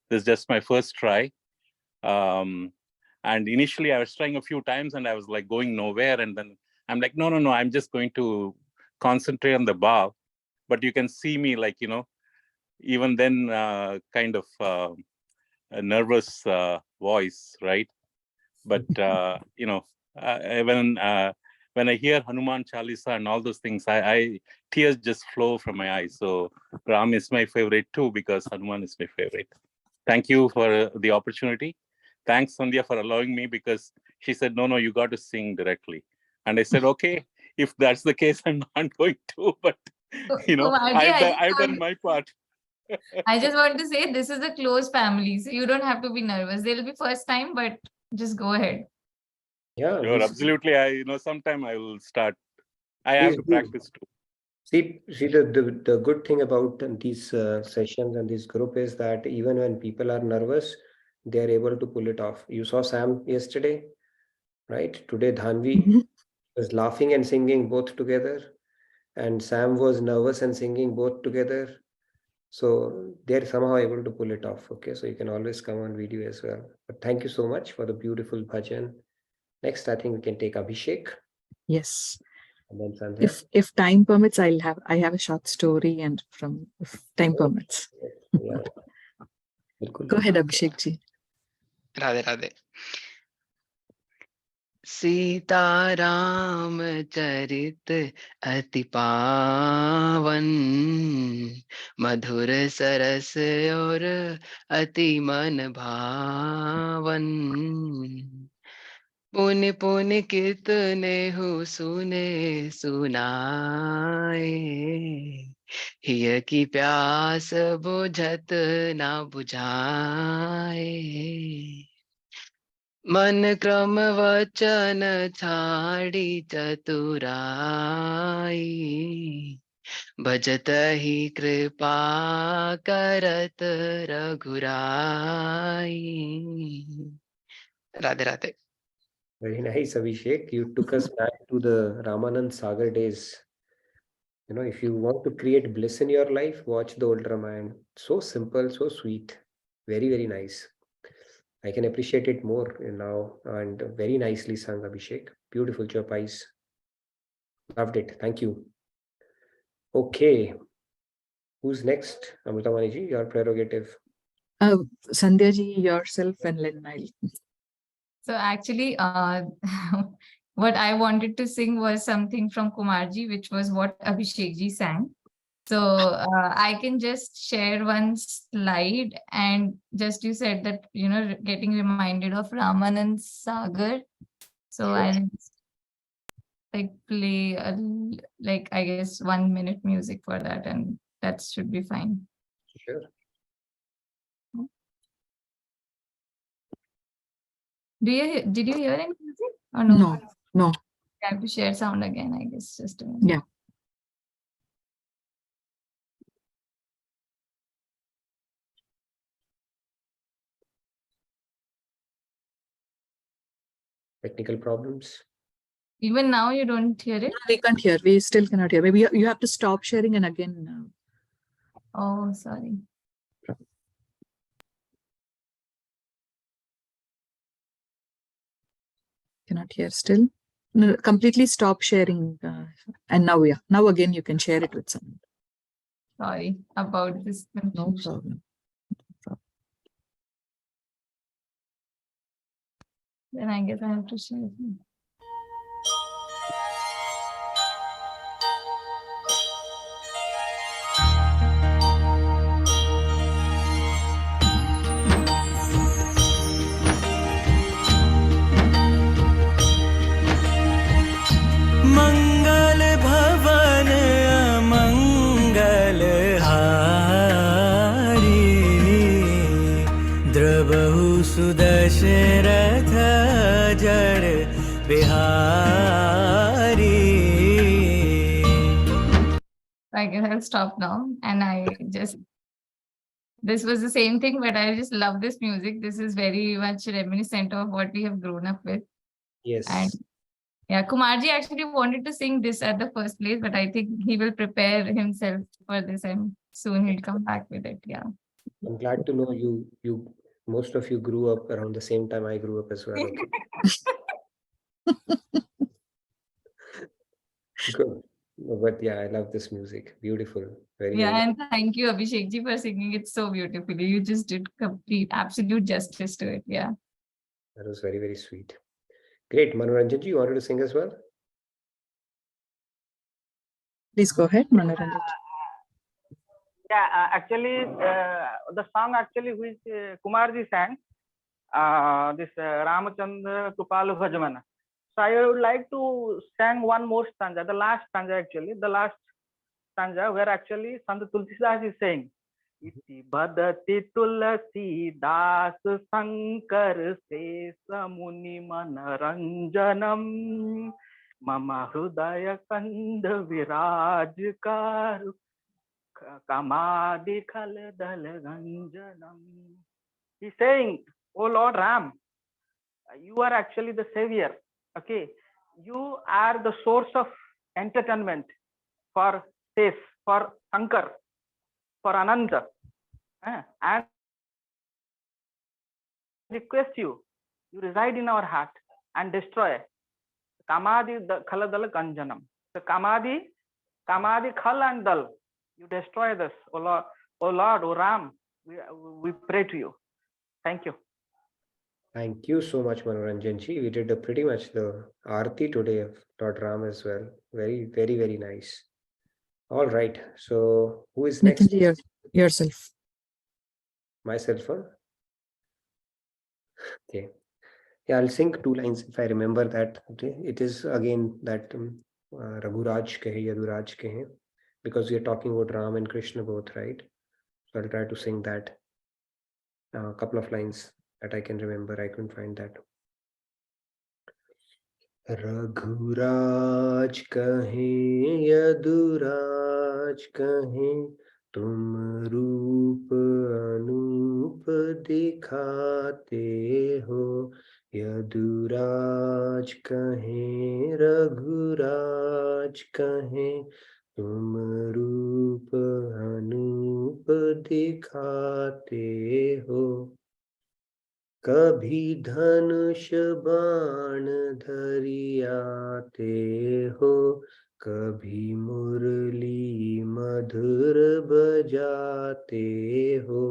This is just my first try. And initially I was trying a few times and I was like going nowhere. And then I'm like, no, I'm just going to concentrate on the bow. But you can see me like, even then kind of a nervous voice, right? But, when I hear Hanuman Chalisa and all those things, tears just flow from my eyes. So Ram is my favorite too, because Hanuman is my favorite. Thank you for the opportunity. Thanks, Sandhya, for allowing me, because she said, no, you got to sing directly. And I said, okay, if that's the case, I'm not going to, but I've done my part. I just want to say this is a close family, so you don't have to be nervous. They'll be first time, but just go ahead. Yeah, sure, absolutely. Sometime I will start. I have to practice too. See, the good thing about these sessions and this group is that even when people are nervous, they are able to pull it off. You saw Sam yesterday, right? Today, Dhanvi was laughing and singing both together, and Sam was nervous and singing both together. So they're somehow able to pull it off. Okay, so you can always come on video as well. But thank you so much for the beautiful bhajan. Next, I think we can take Abhishek. Yes. And then Sandhya. If time permits, I have a short story, and if time permits. Yeah. Go ahead, Abhishek ji. Radhe Radhe. Sitaram चरित अति पावन, मधुर सरस और अति मन भावन। पुनि पुनि कितने हो सुने सुनाए, हिय की प्यास बुझत ना बुझाए। मन क्रम वचन छाड़ी चतुराई, भजत ही कृपा करत रघुराई। Radhe Radhe. Very nice, Abhishek. You took us back to the Ramanand Sagar days. If you want to create bliss in your life, watch the old Ramayana. So simple, so sweet. Very, very nice. I can appreciate it more now, and very nicely sung, Abhishek. Beautiful chopais. Loved it. Thank you. Okay. Who's next? Amritamani ji, your prerogative. Sandhya ji, yourself, and then I'll. So actually, what I wanted to sing was something from Kumarji, which was what Abhishek ji sang. So I can just share one slide, and just you said that, you know, getting reminded of Ramanand Sagar. So Sure. I'll like play like I guess 1 minute music for that, and that should be fine. Sure. Did you hear any music or no? No, no. I have to share sound again, I guess. Just a minute. Yeah. Technical problems. Even now you don't hear it? We can't hear. We still cannot hear. Maybe you have to stop sharing and again. Oh, sorry. Cannot hear still. No, completely stop sharing. And now, yeah. Now again, you can share it with someone. Sorry about this No confusion. problem. Then I guess I have to share. मंगल भवन मंगल हारी द्रवहु सुदशरथ जड़ Bihari. I guess I'll stop now. And this was the same thing, but I just love this music. This is very much reminiscent of what we have grown up with. Yes. And yeah, Kumarji actually wanted to sing this at the first place, but I think he will prepare himself for this and soon he'll come back with it. Yeah. I'm glad to know most of you grew up around the same time I grew up as well. Okay. Good. But yeah, I love this music. Beautiful. Very, Yeah, very and thank you, Abhishek ji, for singing it so beautifully. You just did absolute justice to it. Yeah. That was very, very sweet. Great. Manoranjan ji, you wanted to sing as well? Please go ahead, Manoranjan. Yeah, actually, the song actually which Kumarji sang, this Ramachandra Kupalu Bhajamana. So I would like to sing one more stanza, the last stanza actually, the last stanza where actually Sant Tulsidas is saying, Iti badati tulasi das sankar se samuni manaranjanam mama hrudaya kanda virajkaru kamadi khaladal ganjanam. He's saying, oh Lord Ram, you are actually the savior. Okay, you are the source of entertainment for Ses, for Sankar, for Ananda. And request you reside in our heart and destroy Kamadi Khaladal Ganjanam. So Kamadi Khal and Dal, you destroy this. Oh Lord, oh Ram, we pray to you. Thank you. Thank you so much, Manoranjan ji. We did pretty much the Aarti today of Lord Ram as well. Very, very, very nice. All right. So who is next? Nitin, yourself. Myself, huh? Okay. Yeah, I'll sing 2 lines if I remember that. Okay. It is again that Raghuraj Kahe, Yaduraj Kahe, because we are talking about Ram and Krishna both, right? So I'll try to sing that. A couple of lines that I can remember. I couldn't find that. Raghuraj कहें यदुराज कहें तुम रूप अनूप दिखाते हो यदुराज कहें रघुराज कहें तुम रूप अनूप दिखाते हो, कभी धनुष बाण धरि आते हो, कभी मुरली मधुर बजाते हो।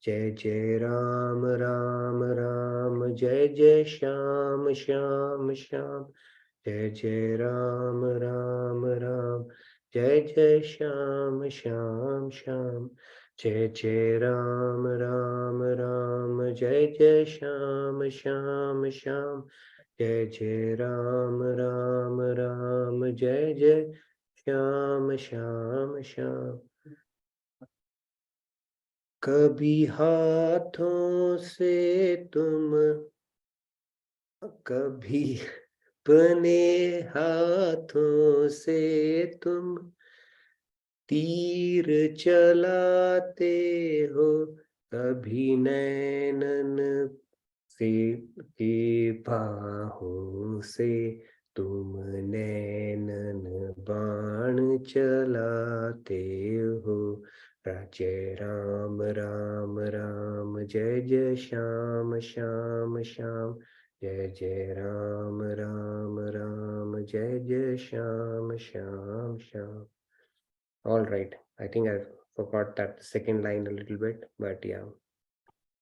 जय जय राम राम राम, जय जय श्याम श्याम श्याम, जय जय राम राम राम, जय जय श्याम श्याम श्याम, जय जय राम राम राम, जय जय श्याम श्याम श्याम, जय जय राम राम राम, जय जय श्याम श्याम श्याम। कभी हाथों से तुम, कभी अपने हाथों से तुम तीर चलाते हो, कभी नैनन से के बाहों से तुम नैनन बाण चलाते हो। जय राम राम राम, जय जय श्याम श्याम श्याम, जय जय राम राम राम, जय जय Shyam Shyam Shyam. All right, I think I forgot that second line a little bit, but yeah.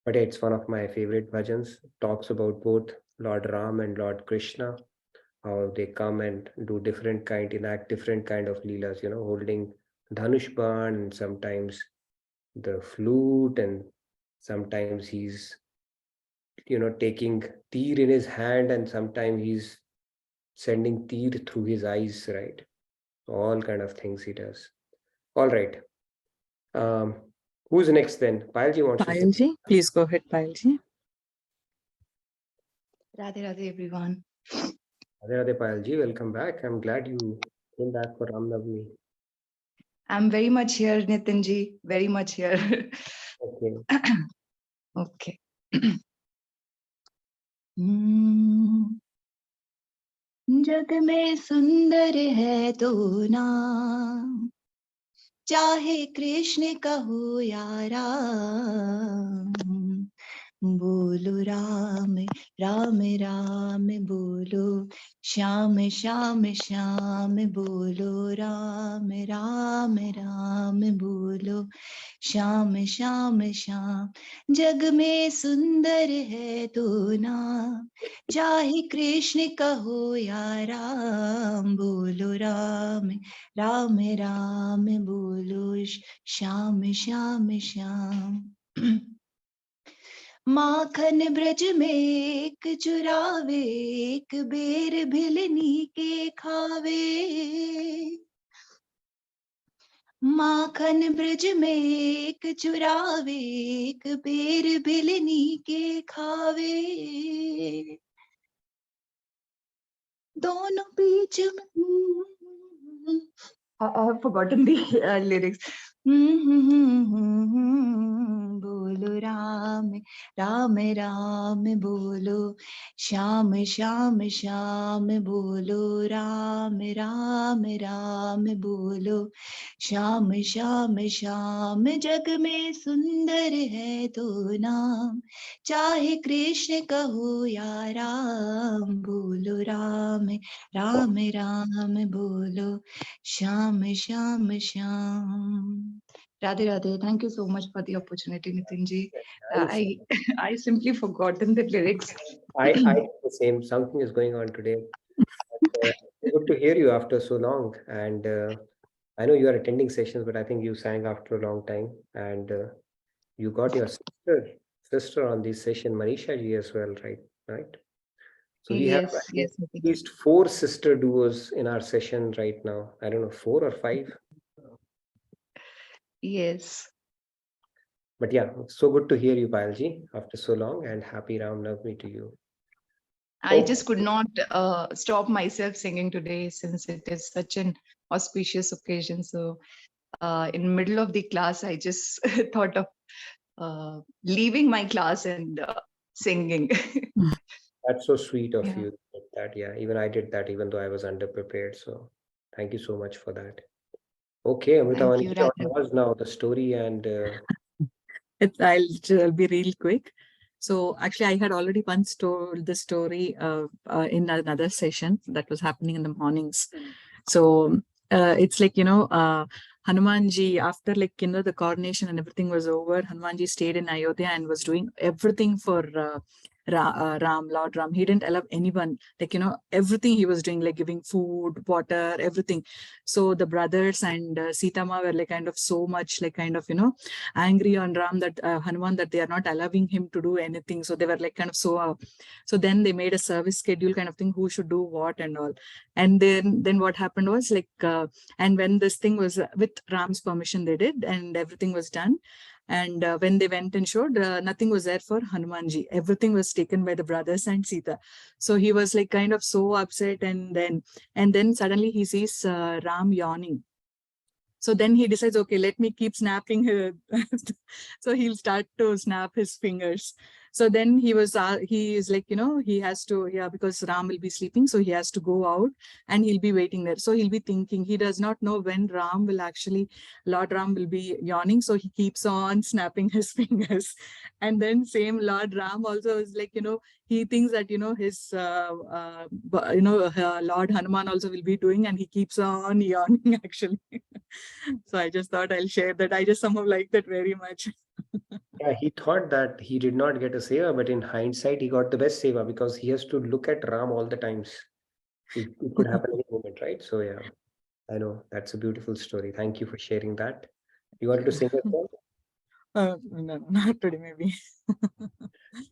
But it's one of my favorite bhajans. Talks about both Lord Ram and Lord Krishna, how they come and do enact different kind of leelas, holding Dhanush Ban, and sometimes the flute, and sometimes he's, taking teer in his hand, and sometimes he's sending teer through his eyes, right? All kind of things he does. All right. Who's next then? Payalji wants to say. Payalji, please go ahead, Payalji. Radhe Radhe everyone. Radhe Radhe Payalji, welcome back. I'm glad you came back for Ram Navami. I'm very much here, Nitinji. Very much here. Okay. Okay. जग में सुंदर है तो नाम, चाहे कृष्ण कहो या राम, बोलो राम राम राम बोलो, श्याम श्याम श्याम बोलो, राम राम राम बोलो, श्याम श्याम श्याम। जग में सुंदर है तो नाम, चाहे कृष्ण कहो या राम, बोलो राम राम राम बोलो, श्याम श्याम श्याम। माखन ब्रज में एक चुरावे, एक बेर भिलनी के खावे, माखन ब्रज में एक चुरावे, एक बेर भिलनी के खावे, दोनों बीच I have forgotten the lyrics. बोलो राम राम राम बोलो, श्याम श्याम श्याम बोलो, राम राम राम बोलो, श्याम श्याम श्याम। जग में सुंदर है तो नाम, चाहे कृष्ण कहो या राम, बोलो राम राम राम बोलो, Shyam Shyam Shyam. Radhe Radhe. Thank you so much for the opportunity, Nitinji. I simply forgotten the lyrics. I did the same. Something is going on today. But, good to hear you after so long. And I know you are attending sessions, but I think you sang after a long time. And you got your sister on this session, Manisha ji, as well, right? Right. So we have Yes, at least 4 sister duos in our session right now. I don't know, 4 or 5. Yes. But yeah, so good to hear you, Payalji, after so long, and happy Ram Navami to you. I just could not stop myself singing today, since it is such an auspicious occasion. So in middle of the class, I just thought of leaving my class and singing. That's so sweet of Yeah. you. That, yeah, even I did that, even though I was underprepared. So thank you so much for that. Okay, Amrita Thank you, Vaniji, on Radha. yours now, the story and I'll be real quick. So actually, I had already once told the story in another session that was happening in the mornings. So it's like, Hanumanji, after the coronation and everything was over, Hanumanji stayed in Ayodhya and was doing everything for Ram, Lord Ram. He didn't allow anyone, everything he was doing, like giving food, water, everything. So the brothers and Sitama were kind of so much angry on Ram that Hanuman that they are not allowing him to do anything. So they were kind of so then they made a service schedule kind of thing, who should do what and all. And then what happened was and when this thing was with Ram's permission, they did, and everything was done. And when they went and showed, nothing was there for Hanumanji. Everything was taken by the brothers and Sita. So he was kind of so upset. And then suddenly he sees Ram yawning. So then he decides, okay, let me keep snapping her. So he'll start to snap his fingers. So then he is he has to, because Ram will be sleeping. So he has to go out and he'll be waiting there. So he'll be thinking, he does not know when Lord Ram will be yawning. So he keeps on snapping his fingers. And then same Lord Ram also is he thinks that, his, Lord Hanuman also will be doing, and he keeps on yawning actually. So I just thought I'll share that. I just somehow like that very much. yeah, he thought that he did not get a seva, but in hindsight, he got the best seva because he has to look at Ram all the times. It could happen any moment, right? So yeah, I know that's a beautiful story. Thank you for sharing that. You wanted to sing as well? No, not today, maybe.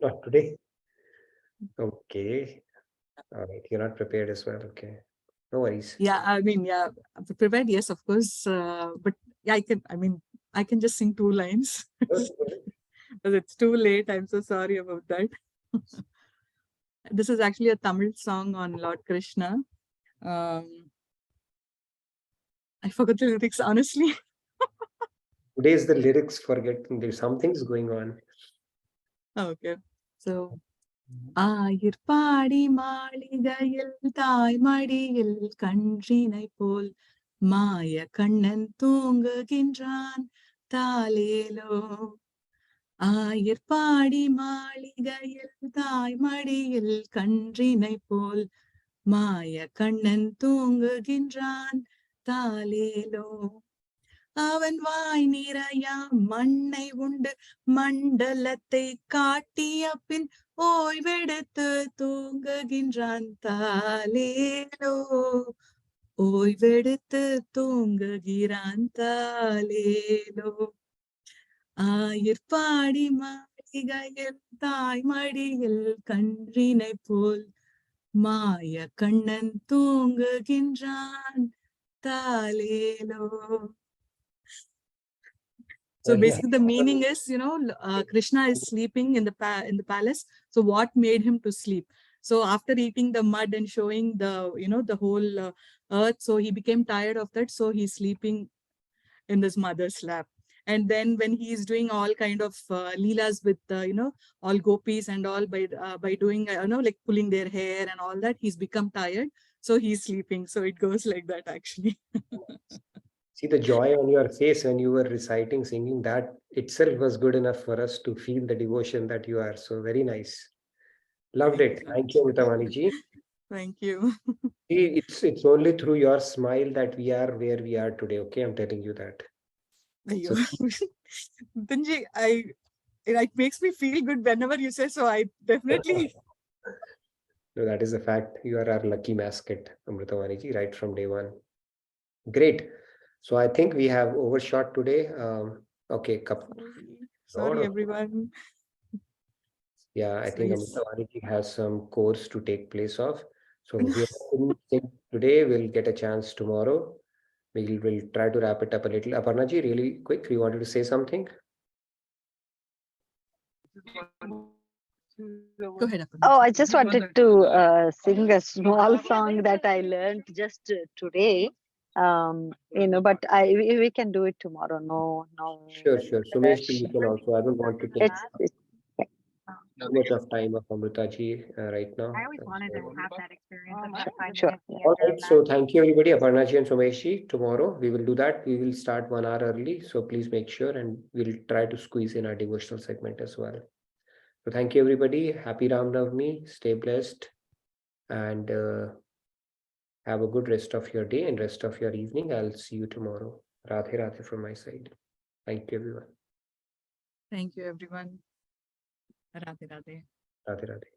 Not today. Okay. All right. You're not prepared as well. Okay. No worries. Yeah, I mean, yeah, prepared, yes, of course. But yeah, I can just sing 2 lines. But it's too late. I'm so sorry about that. This is actually a Tamil song on Lord Krishna. I forgot the lyrics, honestly. Today's the lyrics forgetting. There's something's going on. Okay. So, ஆயிர் பாடி மாளிகையில் தாய்மடியில் கன்றினை போல் மாய கண்ணன் தூங்குகின்றான் தாலேலோ. ஆயிர் பாடி மாளிகையில் தாய்மடியில் கன்றினை போல் மாய கண்ணன் தூங்குகின்றான் தாலேலோ. அவன் வாய் நிறையா மண்ணை உண்டு மண்டலத்தை காட்டிய பின் ஓய்வெடுத்து தூங்குகின்றான் தாலேலோ. ஓய்வெடுத்து தூங்குகிறான் தாலேலோ. ஆயிர் பாடி மாளிகையில் தாய்மடியில் கன்றினை போல் மாய கண்ணன் தூங்குகின்றான் தாலேலோ. So basically the meaning is, Krishna is sleeping in the palace. So what made him to sleep? So after eating the mud and showing the whole earth, so he became tired of that. So he's sleeping in his mother's lap. And then when he's doing all kind of leelas with, all gopis and all by doing, like pulling their hair and all that, he's become tired. So he's sleeping. So it goes like that actually. See the joy on your face when you were reciting, singing, that itself was good enough for us to feel the devotion that you are. So very nice. Loved it. Thank you, Amrita. Thank you. See, it's only through your smile that we are where we are today. Okay, I'm telling you that. So, Nitinji, it makes me feel good whenever you say so. I definitely. No, that is a fact. You are our lucky mascot, Amrita right from day one. Great. So I think we have overshot today. Okay, Sorry, everyone. Yeah, I think Amrita has some course to take place of. So we today, we'll get a chance tomorrow. We'll try to wrap it up a little. Aparna ji, really quick, you wanted to say something? Go ahead, Aparna. Oh, I just wanted to sing a small song that I learned just today. But we can do it tomorrow. No. Sure. Sumesh, you can also. I don't want to take. too much of time of Amritaji right now. I always wanted to have that experience of that 5 Sure. minutes. All right, so thank you everybody, Aparnaji and Someshi. Tomorrow we will do that. We will start 1 hour early, so please make sure, and we'll try to squeeze in our devotional segment as well. So thank you everybody. Happy Ram Navami. Stay blessed, and have a good rest of your day and rest of your evening. I'll see you tomorrow. Radhe Radhe from my side. Thank you everyone. Thank you, everyone. Radhe Radhe. Radhe Radhe.